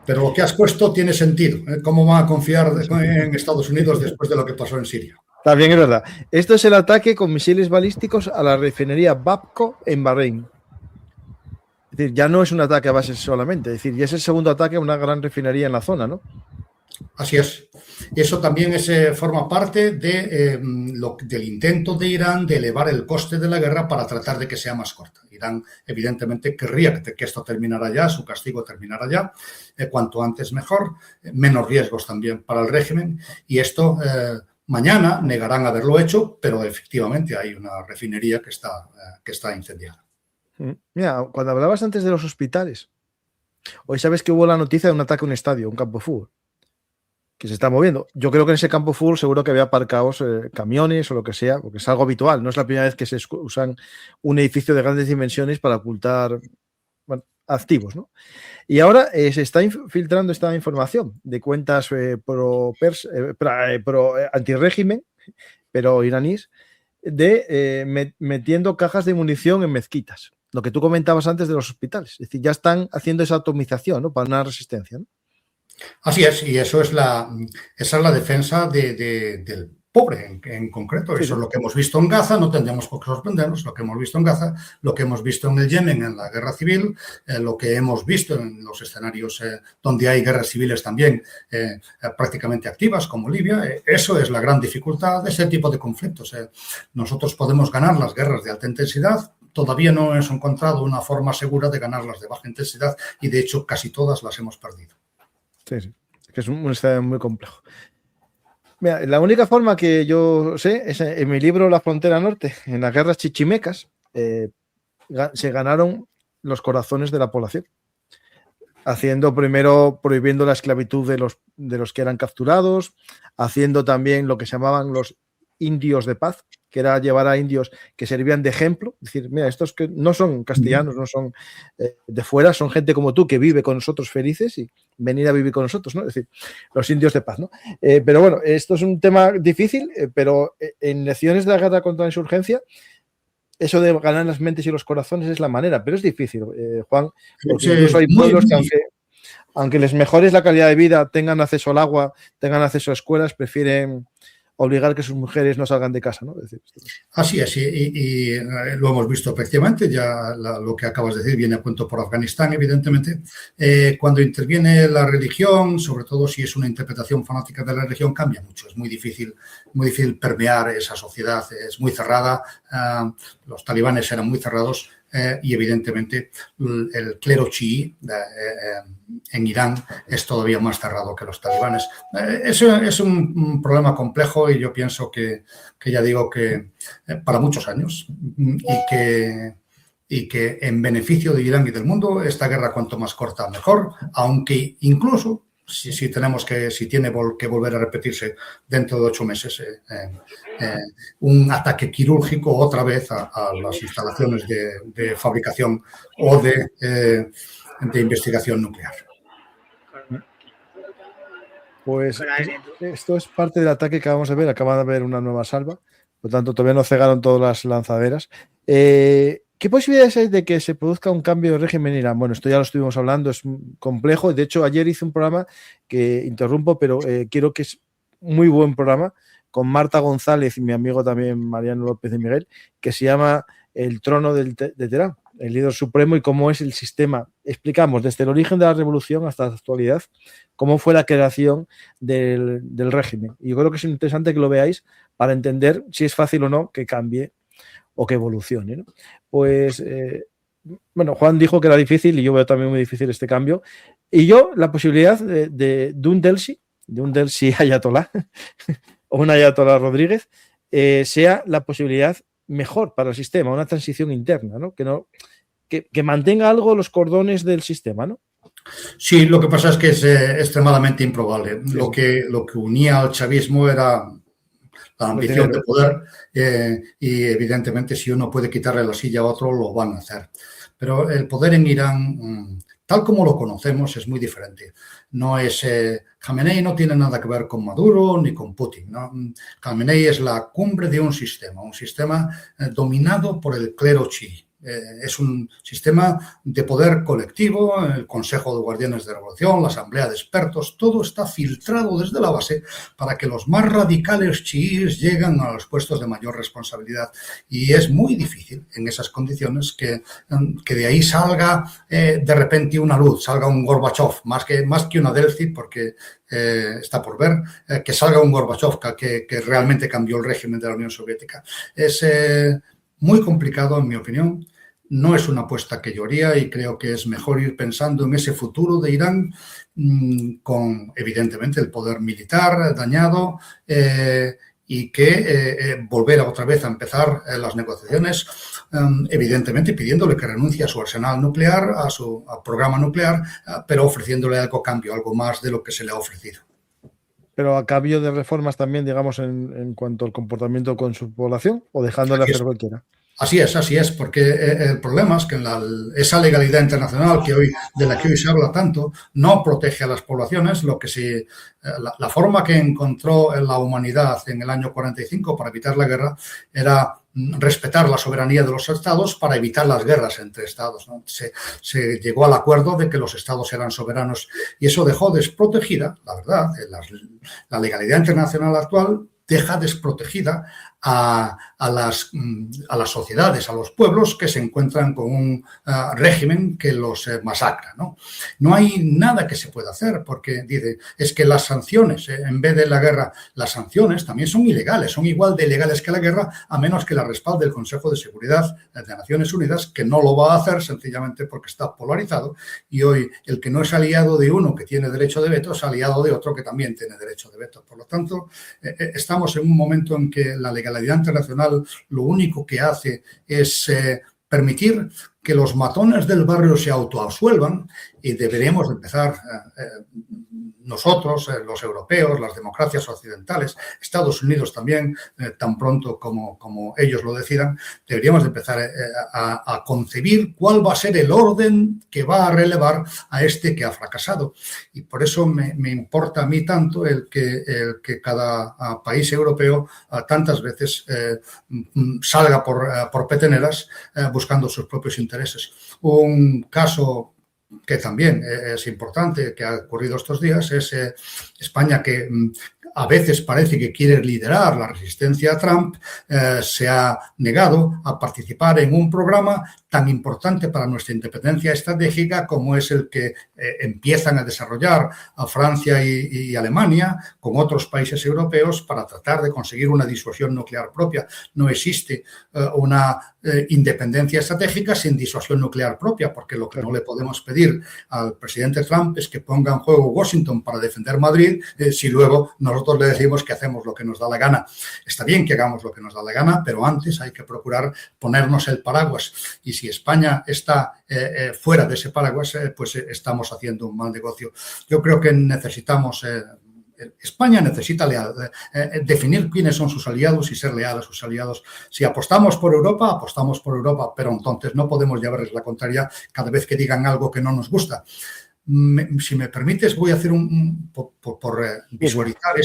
Pero lo que has puesto tiene sentido. ¿Cómo van a confiar en Estados Unidos después de lo que pasó en Siria? También es verdad. Esto es el ataque con misiles balísticos a la refinería Babco en Bahrein. Es decir, ya no es un ataque a base solamente, es decir, ya es el segundo ataque a una gran refinería en la zona, ¿no? Así es. Y eso también forma parte del intento de Irán de elevar el coste de la guerra para tratar de que sea más corta. Irán, evidentemente, querría que esto terminara ya, su castigo terminara ya, cuanto antes mejor, menos riesgos también para el régimen. Y esto mañana negarán haberlo hecho, pero efectivamente hay una refinería que está incendiada. Mira, cuando hablabas antes de los hospitales, hoy sabes que hubo la noticia de un ataque a un estadio, un campo de fútbol, que se está moviendo. Yo creo que en ese campo de fútbol seguro que había aparcados camiones o lo que sea, porque es algo habitual. No es la primera vez que se usan un edificio de grandes dimensiones para ocultar activos, ¿no? Y ahora se está filtrando esta información de cuentas pro antirrégimen, pero iraníes, de metiendo cajas de munición en mezquitas. Lo que tú comentabas antes de los hospitales. Es decir, ya están haciendo esa atomización, ¿no? Para una resistencia, ¿no? Así es, y esa es la defensa del pobre en concreto. Eso es lo que hemos visto en Gaza, no tendríamos por qué sorprendernos, lo que hemos visto en Gaza, lo que hemos visto en el Yemen, en la guerra civil, lo que hemos visto en los escenarios donde hay guerras civiles también prácticamente activas, como Libia. Eso es la gran dificultad de ese tipo de conflictos. Nosotros podemos ganar las guerras de alta intensidad. Todavía no hemos encontrado una forma segura de ganarlas de baja intensidad y, de hecho, casi todas las hemos perdido. Sí, es que es un escenario muy complejo. Mira, la única forma que yo sé es en mi libro La frontera norte, en las guerras chichimecas, se ganaron los corazones de la población, haciendo primero, prohibiendo la esclavitud de los que eran capturados, haciendo también lo que se llamaban los indios de paz, que era llevar a indios que servían de ejemplo, decir, mira, estos que no son castellanos, no son de fuera, son gente como tú que vive con nosotros felices y venir a vivir con nosotros, ¿no? Es decir, los indios de paz, ¿no? Pero bueno, esto es un tema difícil, pero en lecciones de la guerra contra la insurgencia, eso de ganar las mentes y los corazones es la manera, pero es difícil, Juan, porque incluso hay pueblos que aunque les mejores la calidad de vida, tengan acceso al agua, tengan acceso a escuelas, prefieren obligar que sus mujeres no salgan de casa, ¿no? Es decir, así es, y lo hemos visto efectivamente, ya lo que acabas de decir viene a cuento por Afganistán, evidentemente. Cuando interviene la religión, sobre todo si es una interpretación fanática de la religión, cambia mucho, es muy difícil permear esa sociedad, es muy cerrada, los talibanes eran muy cerrados, y evidentemente el clero chií en Irán es todavía más cerrado que los talibanes. Eso es un problema complejo y yo pienso que ya digo que para muchos años y que en beneficio de Irán y del mundo esta guerra cuanto más corta mejor, aunque incluso si tiene que volver a repetirse dentro de 8 meses un ataque quirúrgico otra vez a las instalaciones de fabricación o de investigación nuclear. Pues esto es parte del ataque que vamos a ver. Acaba de haber una nueva salva, por lo tanto todavía no cegaron todas las lanzaderas. ¿Qué posibilidades hay de que se produzca un cambio de régimen en Irán? Bueno, esto ya lo estuvimos hablando, es complejo. De hecho, ayer hice un programa que interrumpo, pero quiero que es muy buen programa, con Marta González y mi amigo también Mariano López de Miguel, que se llama El trono de Teherán, el líder supremo y cómo es el sistema. Explicamos desde el origen de la revolución hasta la actualidad cómo fue la creación del régimen. Y yo creo que es interesante que lo veáis para entender si es fácil o no que cambie o que evolucione, ¿no? Pues, bueno, Juan dijo que era difícil y yo veo también muy difícil este cambio. Y yo, la posibilidad de un Delsi ayatolá, o un ayatolá Rodríguez, sea la posibilidad mejor para el sistema, una transición interna, ¿no? Que mantenga algo los cordones del sistema, ¿no? Sí, lo que pasa es que es extremadamente improbable. Sí. Lo que unía al chavismo era la ambición de poder y evidentemente si uno puede quitarle la silla a otro lo van a hacer. Pero el poder en Irán, tal como lo conocemos, es muy diferente. No es Khamenei no tiene nada que ver con Maduro ni con Putin, ¿no? Khamenei es la cumbre de un sistema dominado por el clero chií. Es un sistema de poder colectivo, el Consejo de Guardianes de la Revolución, la Asamblea de Expertos, todo está filtrado desde la base para que los más radicales chiíes lleguen a los puestos de mayor responsabilidad. Y es muy difícil en esas condiciones que de ahí salga de repente una luz, salga un Gorbachev, más que una Delphi, porque está por ver, que salga un Gorbachev que realmente cambió el régimen de la Unión Soviética. Es muy complicado, en mi opinión. No es una apuesta que yo haría y creo que es mejor ir pensando en ese futuro de Irán con, evidentemente, el poder militar dañado y que volver otra vez a empezar las negociaciones, evidentemente pidiéndole que renuncie a su arsenal nuclear, a su programa nuclear, pero ofreciéndole algo a cambio, algo más de lo que se le ha ofrecido. Pero a cambio de reformas también, digamos, en cuanto al comportamiento con su población, o dejándole hacer cualquiera. Así es, porque el problema es que esa legalidad internacional de la que hoy se habla tanto no protege a las poblaciones. La forma que encontró la humanidad en el año 45 para evitar la guerra era respetar la soberanía de los estados para evitar las guerras entre estados, ¿no? Se llegó al acuerdo de que los estados eran soberanos y eso dejó desprotegida, la verdad, la legalidad internacional actual deja desprotegida a las sociedades, a los pueblos que se encuentran con un régimen que los masacra, ¿no? No hay nada que se pueda hacer porque dice, es que las sanciones, en vez de la guerra, las sanciones también son ilegales, son igual de ilegales que la guerra, a menos que la respalde el Consejo de Seguridad de Naciones Unidas, que no lo va a hacer sencillamente porque está polarizado y hoy el que no es aliado de uno que tiene derecho de veto es aliado de otro que también tiene derecho de veto. Por lo tanto, estamos en un momento en que la legalidad internacional lo único que hace es permitir que los matones del barrio se autoabsuelvan y deberíamos empezar nosotros, los europeos, las democracias occidentales, Estados Unidos también, tan pronto como ellos lo decidan, deberíamos de empezar a concebir cuál va a ser el orden que va a relevar a este que ha fracasado. Y por eso me importa a mí tanto el que cada país europeo tantas veces salga por peteneras buscando sus propios intereses. Un caso que también es importante, que ha ocurrido estos días, es España que a veces parece que quiere liderar la resistencia a Trump, se ha negado a participar en un programa tan importante para nuestra independencia estratégica como es el que empiezan a desarrollar a Francia y Alemania con otros países europeos para tratar de conseguir una disuasión nuclear propia. No existe una independencia estratégica sin disuasión nuclear propia, porque lo que no le podemos pedir al presidente Trump es que ponga en juego Washington para defender Madrid si luego nosotros le decimos que hacemos lo que nos da la gana. Está bien que hagamos lo que nos da la gana, pero antes hay que procurar ponernos el paraguas. Y si España está fuera de ese paraguas, pues estamos haciendo un mal negocio. Yo creo que necesitamos... España necesita definir quiénes son sus aliados y ser leal a sus aliados. Si apostamos por Europa, pero entonces no podemos llevarles la contraria cada vez que digan algo que no nos gusta. Si me permites, voy a hacer por visualizar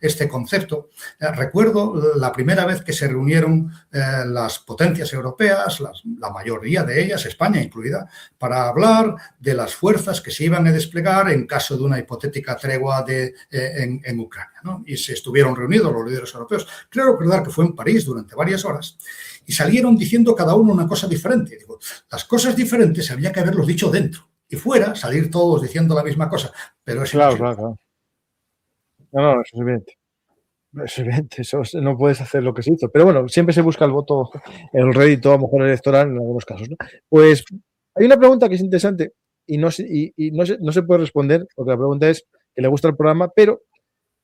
este concepto. Recuerdo la primera vez que se reunieron las potencias europeas, la mayoría de ellas, España incluida, para hablar de las fuerzas que se iban a desplegar en caso de una hipotética tregua en Ucrania, ¿no? Y se estuvieron reunidos los líderes europeos. Creo recordar que fue en París durante varias horas y salieron diciendo cada uno una cosa diferente. Digo, las cosas diferentes había que haberlos dicho dentro. Y fuera, salir todos diciendo la misma cosa. Pero es imposible. Claro. No, eso es evidente. Es evidente, eso no puedes hacer lo que se hizo. Pero bueno, siempre se busca el voto, el rédito a lo mejor electoral en algunos casos, ¿no? Pues hay una pregunta que es interesante y no se puede responder, porque la pregunta es que le gusta el programa, pero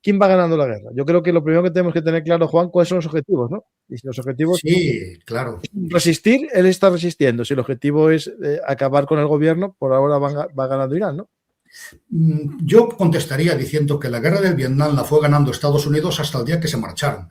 ¿quién va ganando la guerra? Yo creo que lo primero que tenemos que tener claro, Juan, cuáles son los objetivos, ¿no? Y si los objetivos... Sí, claro. Resistir, él está resistiendo. Si el objetivo es acabar con el gobierno, por ahora va ganando Irán, ¿no? Yo contestaría diciendo que la guerra del Vietnam la fue ganando Estados Unidos hasta el día que se marcharon,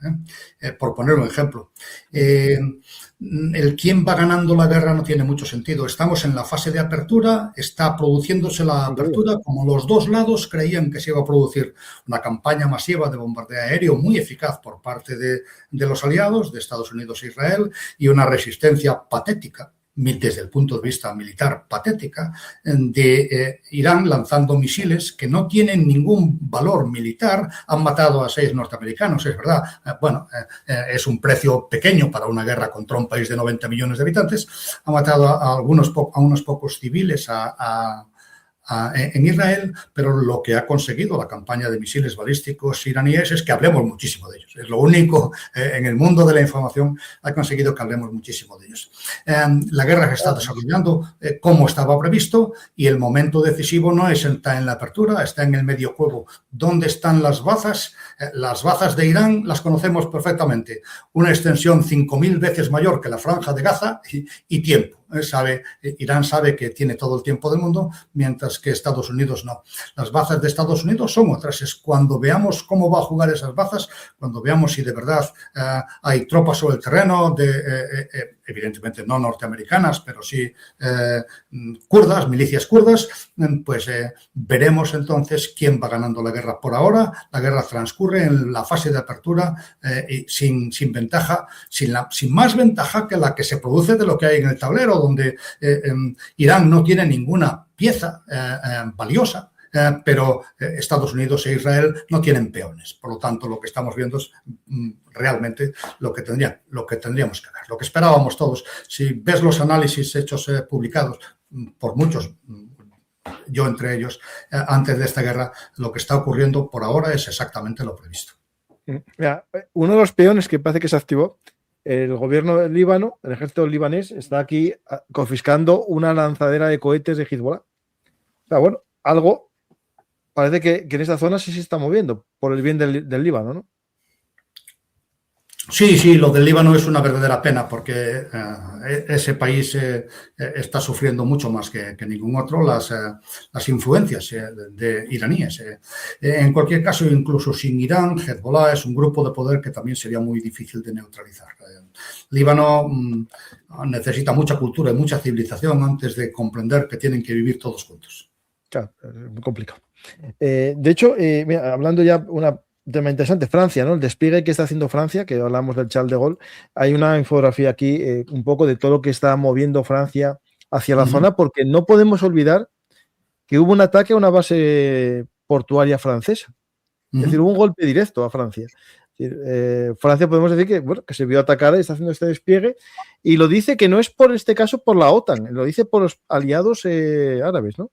por poner un ejemplo. El quién va ganando la guerra no tiene mucho sentido. Estamos en la fase de apertura, está produciéndose la apertura como los dos lados creían que se iba a producir una campaña masiva de bombardeo aéreo muy eficaz por parte de los aliados, de Estados Unidos e Israel, y una resistencia patética desde el punto de vista militar patética, de Irán lanzando misiles que no tienen ningún valor militar. Han matado a 6 norteamericanos, es verdad. Bueno, es un precio pequeño para una guerra contra un país de 90 millones de habitantes. Han matado a unos pocos civiles en Israel, pero lo que ha conseguido la campaña de misiles balísticos iraníes es que hablemos muchísimo de ellos. Es lo único en el mundo de la información ha conseguido que hablemos muchísimo de ellos. La guerra se está desarrollando como estaba previsto y el momento decisivo no está en la apertura, está en el medio juego. ¿Dónde están las bazas? Las bazas de Irán las conocemos perfectamente. Una extensión 5.000 veces mayor que la franja de Gaza y tiempo. Irán sabe que tiene todo el tiempo del mundo, mientras que Estados Unidos no. Las bazas de Estados Unidos son otras. Es cuando veamos cómo va a jugar esas bazas, cuando veamos si de verdad hay tropas sobre el terreno, evidentemente no norteamericanas, pero sí kurdas, milicias kurdas, pues veremos entonces quién va ganando la guerra. Por ahora, la guerra transcurre en la fase de apertura sin ventaja, sin más ventaja que la que se produce de lo que hay en el tablero, donde Irán no tiene ninguna pieza valiosa, pero Estados Unidos e Israel no tienen peones. Por lo tanto, lo que estamos viendo es realmente lo que tendríamos que ver, lo que esperábamos todos. Si ves los análisis hechos publicados por muchos, yo entre ellos, antes de esta guerra, lo que está ocurriendo por ahora es exactamente lo previsto. Mira, uno de los peones que parece que se activó, el gobierno del Líbano, el ejército libanés, está aquí confiscando una lanzadera de cohetes de Hezbollah. O sea, bueno, algo parece que en esta zona sí se está moviendo por el bien del Líbano, ¿no? Sí, lo del Líbano es una verdadera pena porque ese país está sufriendo mucho más que ningún otro las influencias de iraníes. En cualquier caso, incluso sin Irán, Hezbollah es un grupo de poder que también sería muy difícil de neutralizar. Líbano necesita mucha cultura y mucha civilización antes de comprender que tienen que vivir todos juntos. Claro, es muy complicado. De hecho, mira, hablando ya un tema interesante, Francia, ¿no? El despliegue que está haciendo Francia, que hablamos del Charles de Gaulle, hay una infografía aquí un poco de todo lo que está moviendo Francia hacia la zona, porque no podemos olvidar que hubo un ataque a una base portuaria francesa Es decir, hubo un golpe directo a Francia. Es decir, Francia podemos decir que, bueno, que se vio atacada y está haciendo este despliegue, y lo dice que no es por este caso por la OTAN, lo dice por los aliados árabes, ¿no?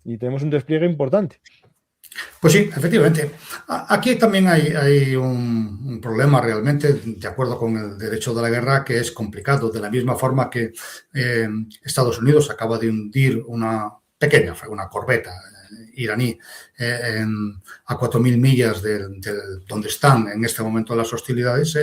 Y tenemos un despliegue importante. Pues sí, efectivamente. Aquí también hay un problema realmente, de acuerdo con el derecho de la guerra, que es complicado. De la misma forma que Estados Unidos acaba de hundir una corbeta iraní a 4.000 millas de donde están en este momento las hostilidades,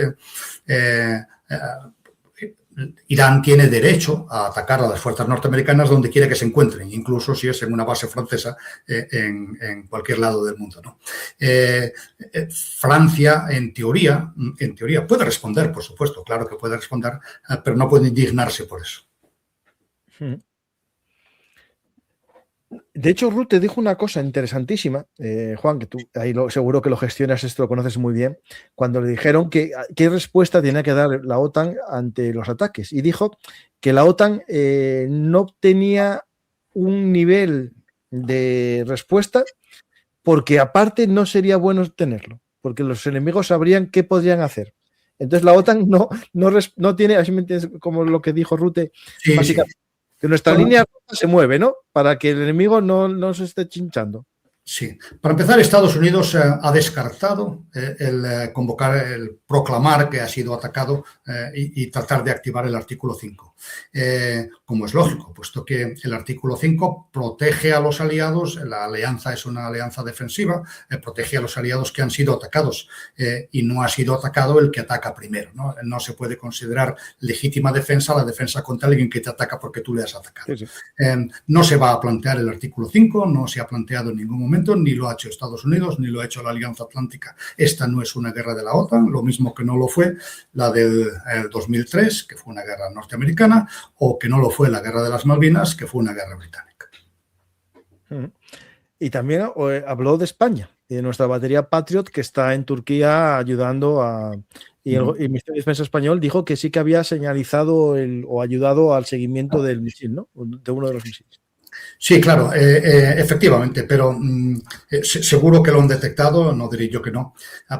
Irán tiene derecho a atacar a las fuerzas norteamericanas donde quiera que se encuentren, incluso si es en una base francesa en cualquier lado del mundo, ¿no? Francia, en teoría, puede responder, por supuesto, claro que puede responder, pero no puede indignarse por eso. De hecho, Ruth te dijo una cosa interesantísima, Juan, que tú ahí seguro que lo gestionas, esto lo conoces muy bien, cuando le dijeron que qué respuesta tenía que dar la OTAN ante los ataques. Y dijo que la OTAN no tenía un nivel de respuesta porque aparte no sería bueno tenerlo, porque los enemigos sabrían qué podrían hacer. Entonces la OTAN no tiene, así me entiendes, como lo que dijo Ruth, sí, básicamente. Sí. Que nuestra línea se mueve, ¿no? Para que el enemigo no se esté chinchando. Sí. Para empezar, Estados Unidos ha descartado el proclamar que ha sido atacado y tratar de activar el artículo 5. Como es lógico, puesto que el artículo 5 protege a los aliados, la alianza es una alianza defensiva, protege a los aliados que han sido atacados y no ha sido atacado el que ataca primero, ¿no? No se puede considerar legítima defensa la defensa contra alguien que te ataca porque tú le has atacado. Sí. No se va a plantear el artículo 5, no se ha planteado en ningún momento, ni lo ha hecho Estados Unidos, ni lo ha hecho la Alianza Atlántica. Esta no es una guerra de la OTAN, lo mismo que no lo fue la del 2003, que fue una guerra norteamericana, o que no lo fue la guerra de las Malvinas, que fue una guerra británica. Y también habló de España y de nuestra batería Patriot, que está en Turquía ayudando a... Y el Ministerio de Defensa español dijo que sí que había señalizado o ayudado al seguimiento del misil, ¿no? De uno de los misiles. Sí, claro, efectivamente, pero seguro que lo han detectado, no diré yo que no,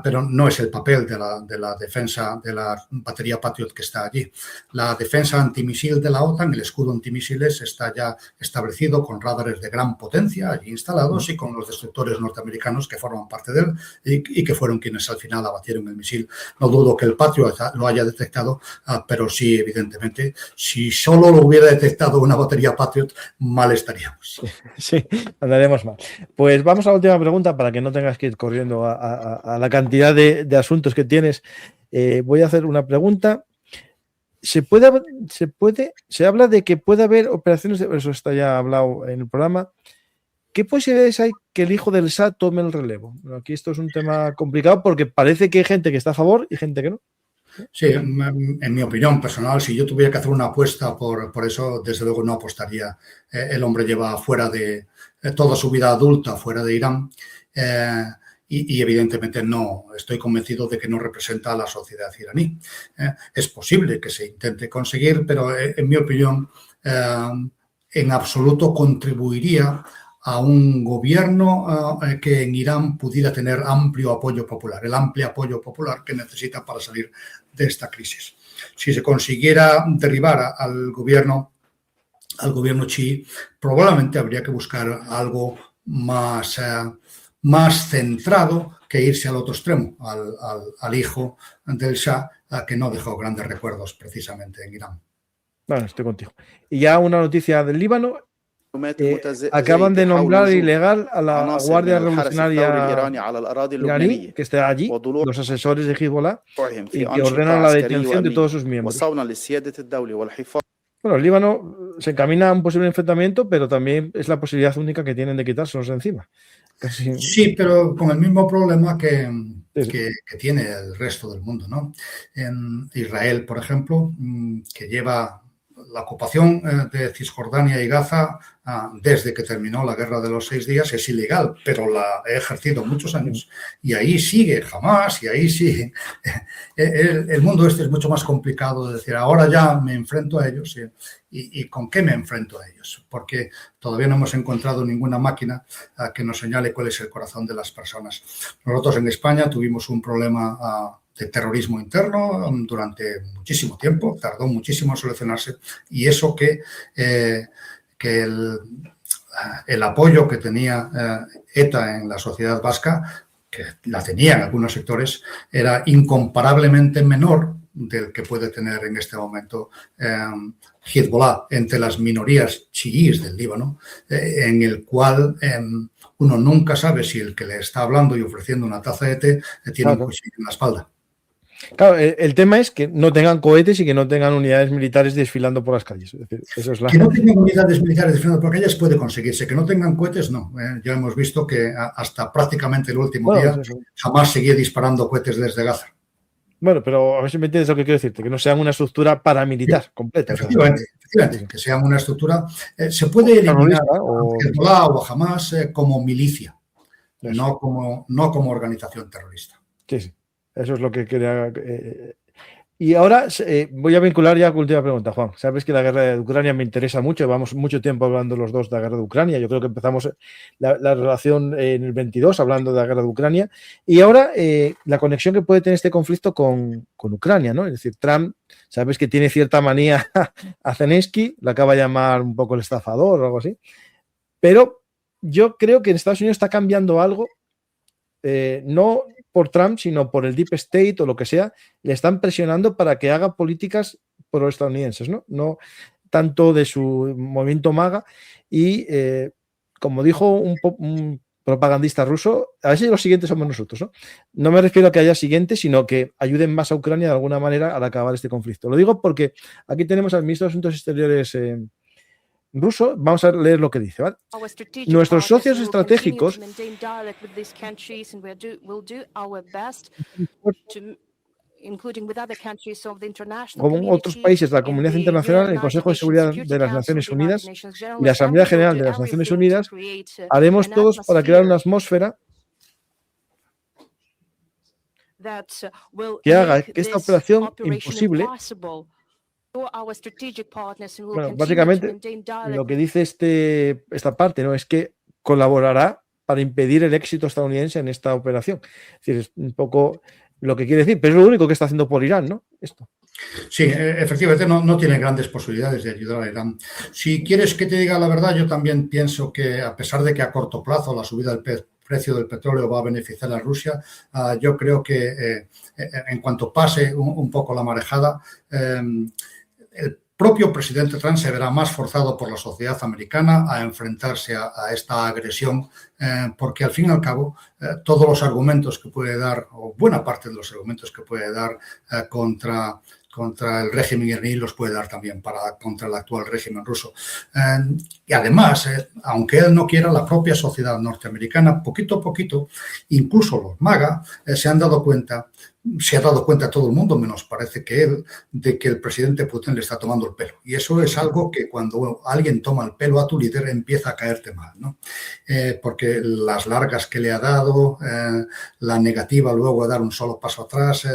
pero no es el papel de la defensa de la batería Patriot que está allí. La defensa antimisil de la OTAN, el escudo antimisiles, está ya establecido con radares de gran potencia allí instalados y con los destructores norteamericanos que forman parte de él y que fueron quienes al final abatieron el misil. No dudo que el Patriot lo haya detectado, pero sí, evidentemente, si solo lo hubiera detectado una batería Patriot, mal estaría. Sí, andaremos mal. Pues vamos a la última pregunta para que no tengas que ir corriendo a la cantidad de asuntos que tienes. Voy a hacer una pregunta. Se habla de que puede haber operaciones, eso está ya hablado en el programa. ¿Qué posibilidades hay que el hijo del Shah tome el relevo? Aquí esto es un tema complicado porque parece que hay gente que está a favor y gente que no. Sí, en mi opinión personal, si yo tuviera que hacer una apuesta por eso, desde luego no apostaría. El hombre lleva fuera de toda su vida adulta, fuera de Irán, y evidentemente no estoy convencido de que no representa a la sociedad iraní. Es posible que se intente conseguir, pero en mi opinión, en absoluto contribuiría a un gobierno que en Irán pudiera tener amplio apoyo popular, el amplio apoyo popular que necesita para salir de esta crisis. Si se consiguiera derribar al gobierno chií, probablemente habría que buscar algo más centrado que irse al otro extremo, al hijo del Shah, que no dejó grandes recuerdos precisamente en Irán. Bueno, estoy contigo. Y ya una noticia del Líbano. Acaban de nombrar ilegal a la Guardia Revolucionaria iraní, que está allí, los asesores de Hezbollah, y que ordenan la detención de todos sus miembros. Bueno, el Líbano se encamina a un posible enfrentamiento, pero también es la posibilidad única que tienen de quitárselos de encima. Casi... Sí, pero con el mismo problema que tiene el resto del mundo, ¿no? En Israel, por ejemplo, que lleva la ocupación de Cisjordania y Gaza, desde que terminó la Guerra de los 6 días, es ilegal, pero la he ejercido muchos años. Y ahí sigue Hamás, y ahí sigue. El mundo este es mucho más complicado de decir, ahora ya me enfrento a ellos. ¿Y con qué me enfrento a ellos? Porque todavía no hemos encontrado ninguna máquina que nos señale cuál es el corazón de las personas. Nosotros en España tuvimos un problema de terrorismo interno durante muchísimo tiempo, tardó muchísimo en solucionarse, y eso que el apoyo que tenía ETA en la sociedad vasca, que la tenía en algunos sectores, era incomparablemente menor del que puede tener en este momento Hezbollah entre las minorías chiíes del Líbano, en el cual uno nunca sabe si el que le está hablando y ofreciendo una taza de té tiene un cuchillo en la espalda. Claro, el tema es que no tengan cohetes y que no tengan unidades militares desfilando por las calles. Es decir, eso es Que no tengan unidades militares desfilando por las calles puede conseguirse. Que no tengan cohetes, no. Ya hemos visto que hasta prácticamente el último día jamás seguía disparando cohetes desde Gaza. Bueno, pero a ver si me entiendes lo que quiero decirte, que no sean una estructura paramilitar completa. Efectivamente, que sean una estructura... se puede eliminar a Hezbollah o a Hamás como milicia, no como organización terrorista. Sí. Eso es lo que quería. Y ahora voy a vincular ya con la última pregunta, Juan. Sabes que la guerra de Ucrania me interesa mucho. Llevamos mucho tiempo hablando los dos de la guerra de Ucrania. Yo creo que empezamos la relación en el 22 hablando de la guerra de Ucrania. Y ahora la conexión que puede tener este conflicto con Ucrania, ¿no? Es decir, Trump, sabes que tiene cierta manía a Zelensky, lo acaba de llamar un poco el estafador o algo así. Pero yo creo que en Estados Unidos está cambiando algo, no por Trump, sino por el Deep State o lo que sea, le están presionando para que haga políticas pro-estadounidenses, ¿no? Tanto de su movimiento MAGA y, como dijo un propagandista ruso, a ver si los siguientes somos nosotros, ¿no? No me refiero a que haya siguientes, sino que ayuden más a Ucrania de alguna manera al acabar este conflicto. Lo digo porque aquí tenemos al ministro de Asuntos Exteriores ruso. Vamos a leer lo que dice, ¿vale? Nuestros socios estratégicos como otros países de la comunidad internacional, el Consejo de Seguridad de las Naciones Unidas y la Asamblea General de las Naciones Unidas, haremos todos para crear una atmósfera que haga que esta operación imposible. Bueno, básicamente lo que dice esta parte, ¿no?, es que colaborará para impedir el éxito estadounidense en esta operación. Es decir, es un poco lo que quiere decir, pero es lo único que está haciendo por Irán, ¿no? Esto. Sí, efectivamente no tiene grandes posibilidades de ayudar a Irán. Si quieres que te diga la verdad, yo también pienso que, a pesar de que a corto plazo la subida del precio del petróleo va a beneficiar a Rusia, yo creo que en cuanto pase un poco la marejada, el propio presidente Trump se verá más forzado por la sociedad americana a enfrentarse a esta agresión, porque al fin y al cabo todos los argumentos que puede dar, o buena parte de los argumentos que puede dar contra el régimen iraní los puede dar también contra el actual régimen ruso. Y además, aunque él no quiera, la propia sociedad norteamericana, poquito a poquito, incluso los MAGA, se ha dado cuenta todo el mundo, menos parece que él, de que el presidente Putin le está tomando el pelo. Y eso es algo que cuando alguien toma el pelo a tu líder empieza a caerte mal, ¿no? Porque las largas que le ha dado, la negativa luego a dar un solo paso atrás,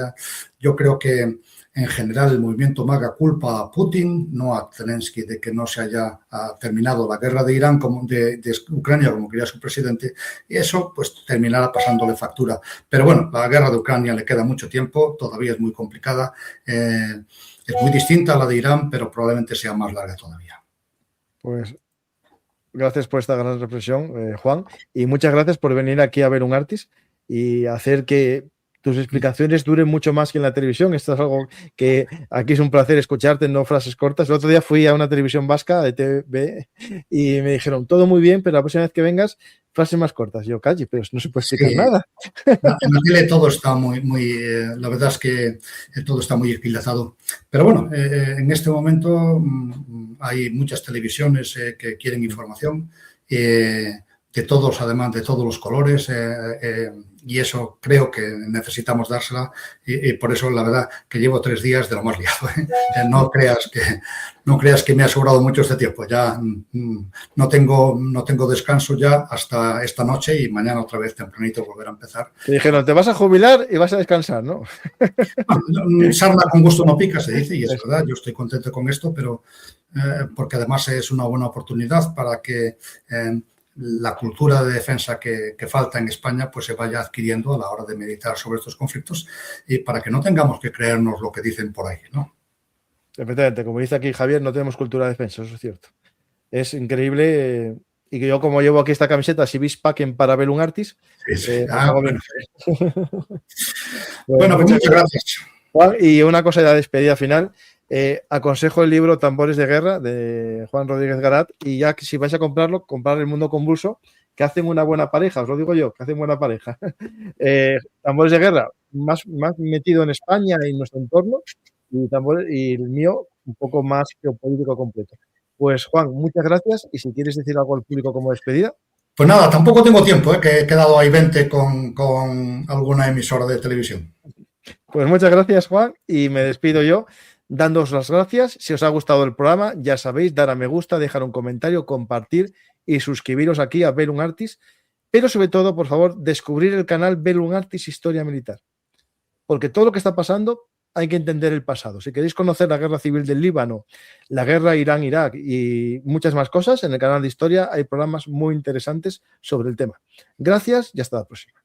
yo creo que en general el movimiento MAGA culpa a Putin, no a Zelensky, de que no se haya terminado la guerra de Irán, de Ucrania, como quería su presidente, y eso pues terminará pasándole factura. Pero bueno, la guerra de Ucrania le queda mucho tiempo, todavía es muy complicada, es muy distinta a la de Irán, pero probablemente sea más larga todavía. Pues gracias por esta gran reflexión, Juan, y muchas gracias por venir aquí a ver un Artis y hacer que tus explicaciones duren mucho más que en la televisión. Esto es algo que aquí es un placer escucharte, no frases cortas. El otro día fui a una televisión vasca de TV y me dijeron, todo muy bien, pero la próxima vez que vengas, frases más cortas. Yo, calle, pero no se puede explicar nada. En la tele todo está muy la verdad es que todo está muy esquilazado. Pero bueno, en este momento hay muchas televisiones que quieren información, de todos, además de todos los colores, y eso creo que necesitamos dársela y por eso la verdad que llevo 3 días de lo más liado. No creas que me ha sobrado mucho este tiempo. Ya no tengo descanso ya hasta esta noche y mañana otra vez tempranito volver a empezar. Te dijeron, te vas a jubilar y vas a descansar, ¿no? Sarna con gusto no pica, se dice, y es verdad, yo estoy contento con esto, pero porque además es una buena oportunidad para que la cultura de defensa que falta en España pues se vaya adquiriendo a la hora de meditar sobre estos conflictos y para que no tengamos que creernos lo que dicen por ahí, ¿no? Efectivamente, como dice aquí Javier, no tenemos cultura de defensa, eso es cierto. Es increíble y que yo como llevo aquí esta camiseta, si vis paquen para Bellum Artis, bueno, pues muchas gracias. Juan, y una cosa de despedida final. Aconsejo el libro Tambores de Guerra de Juan Rodríguez Garat y ya que si vais a comprarlo, comprar El Mundo Convulso, que hacen una buena pareja, os lo digo yo, que hacen buena pareja. Tambores de Guerra, más metido en España y en nuestro entorno, y el mío un poco más geopolítico completo. Pues Juan, muchas gracias y si quieres decir algo al público como despedida. Pues nada, tampoco tengo tiempo, que he quedado ahí 20 con alguna emisora de televisión. Pues muchas gracias, Juan, y me despido yo. Dándoos las gracias. Si os ha gustado el programa, ya sabéis, dar a me gusta, dejar un comentario, compartir y suscribiros aquí a Bellum Artis. Pero sobre todo, por favor, descubrir el canal Bellum Artis Historia Militar. Porque todo lo que está pasando hay que entender el pasado. Si queréis conocer la guerra civil del Líbano, la guerra Irán-Irak y muchas más cosas, en el canal de Historia hay programas muy interesantes sobre el tema. Gracias y hasta la próxima.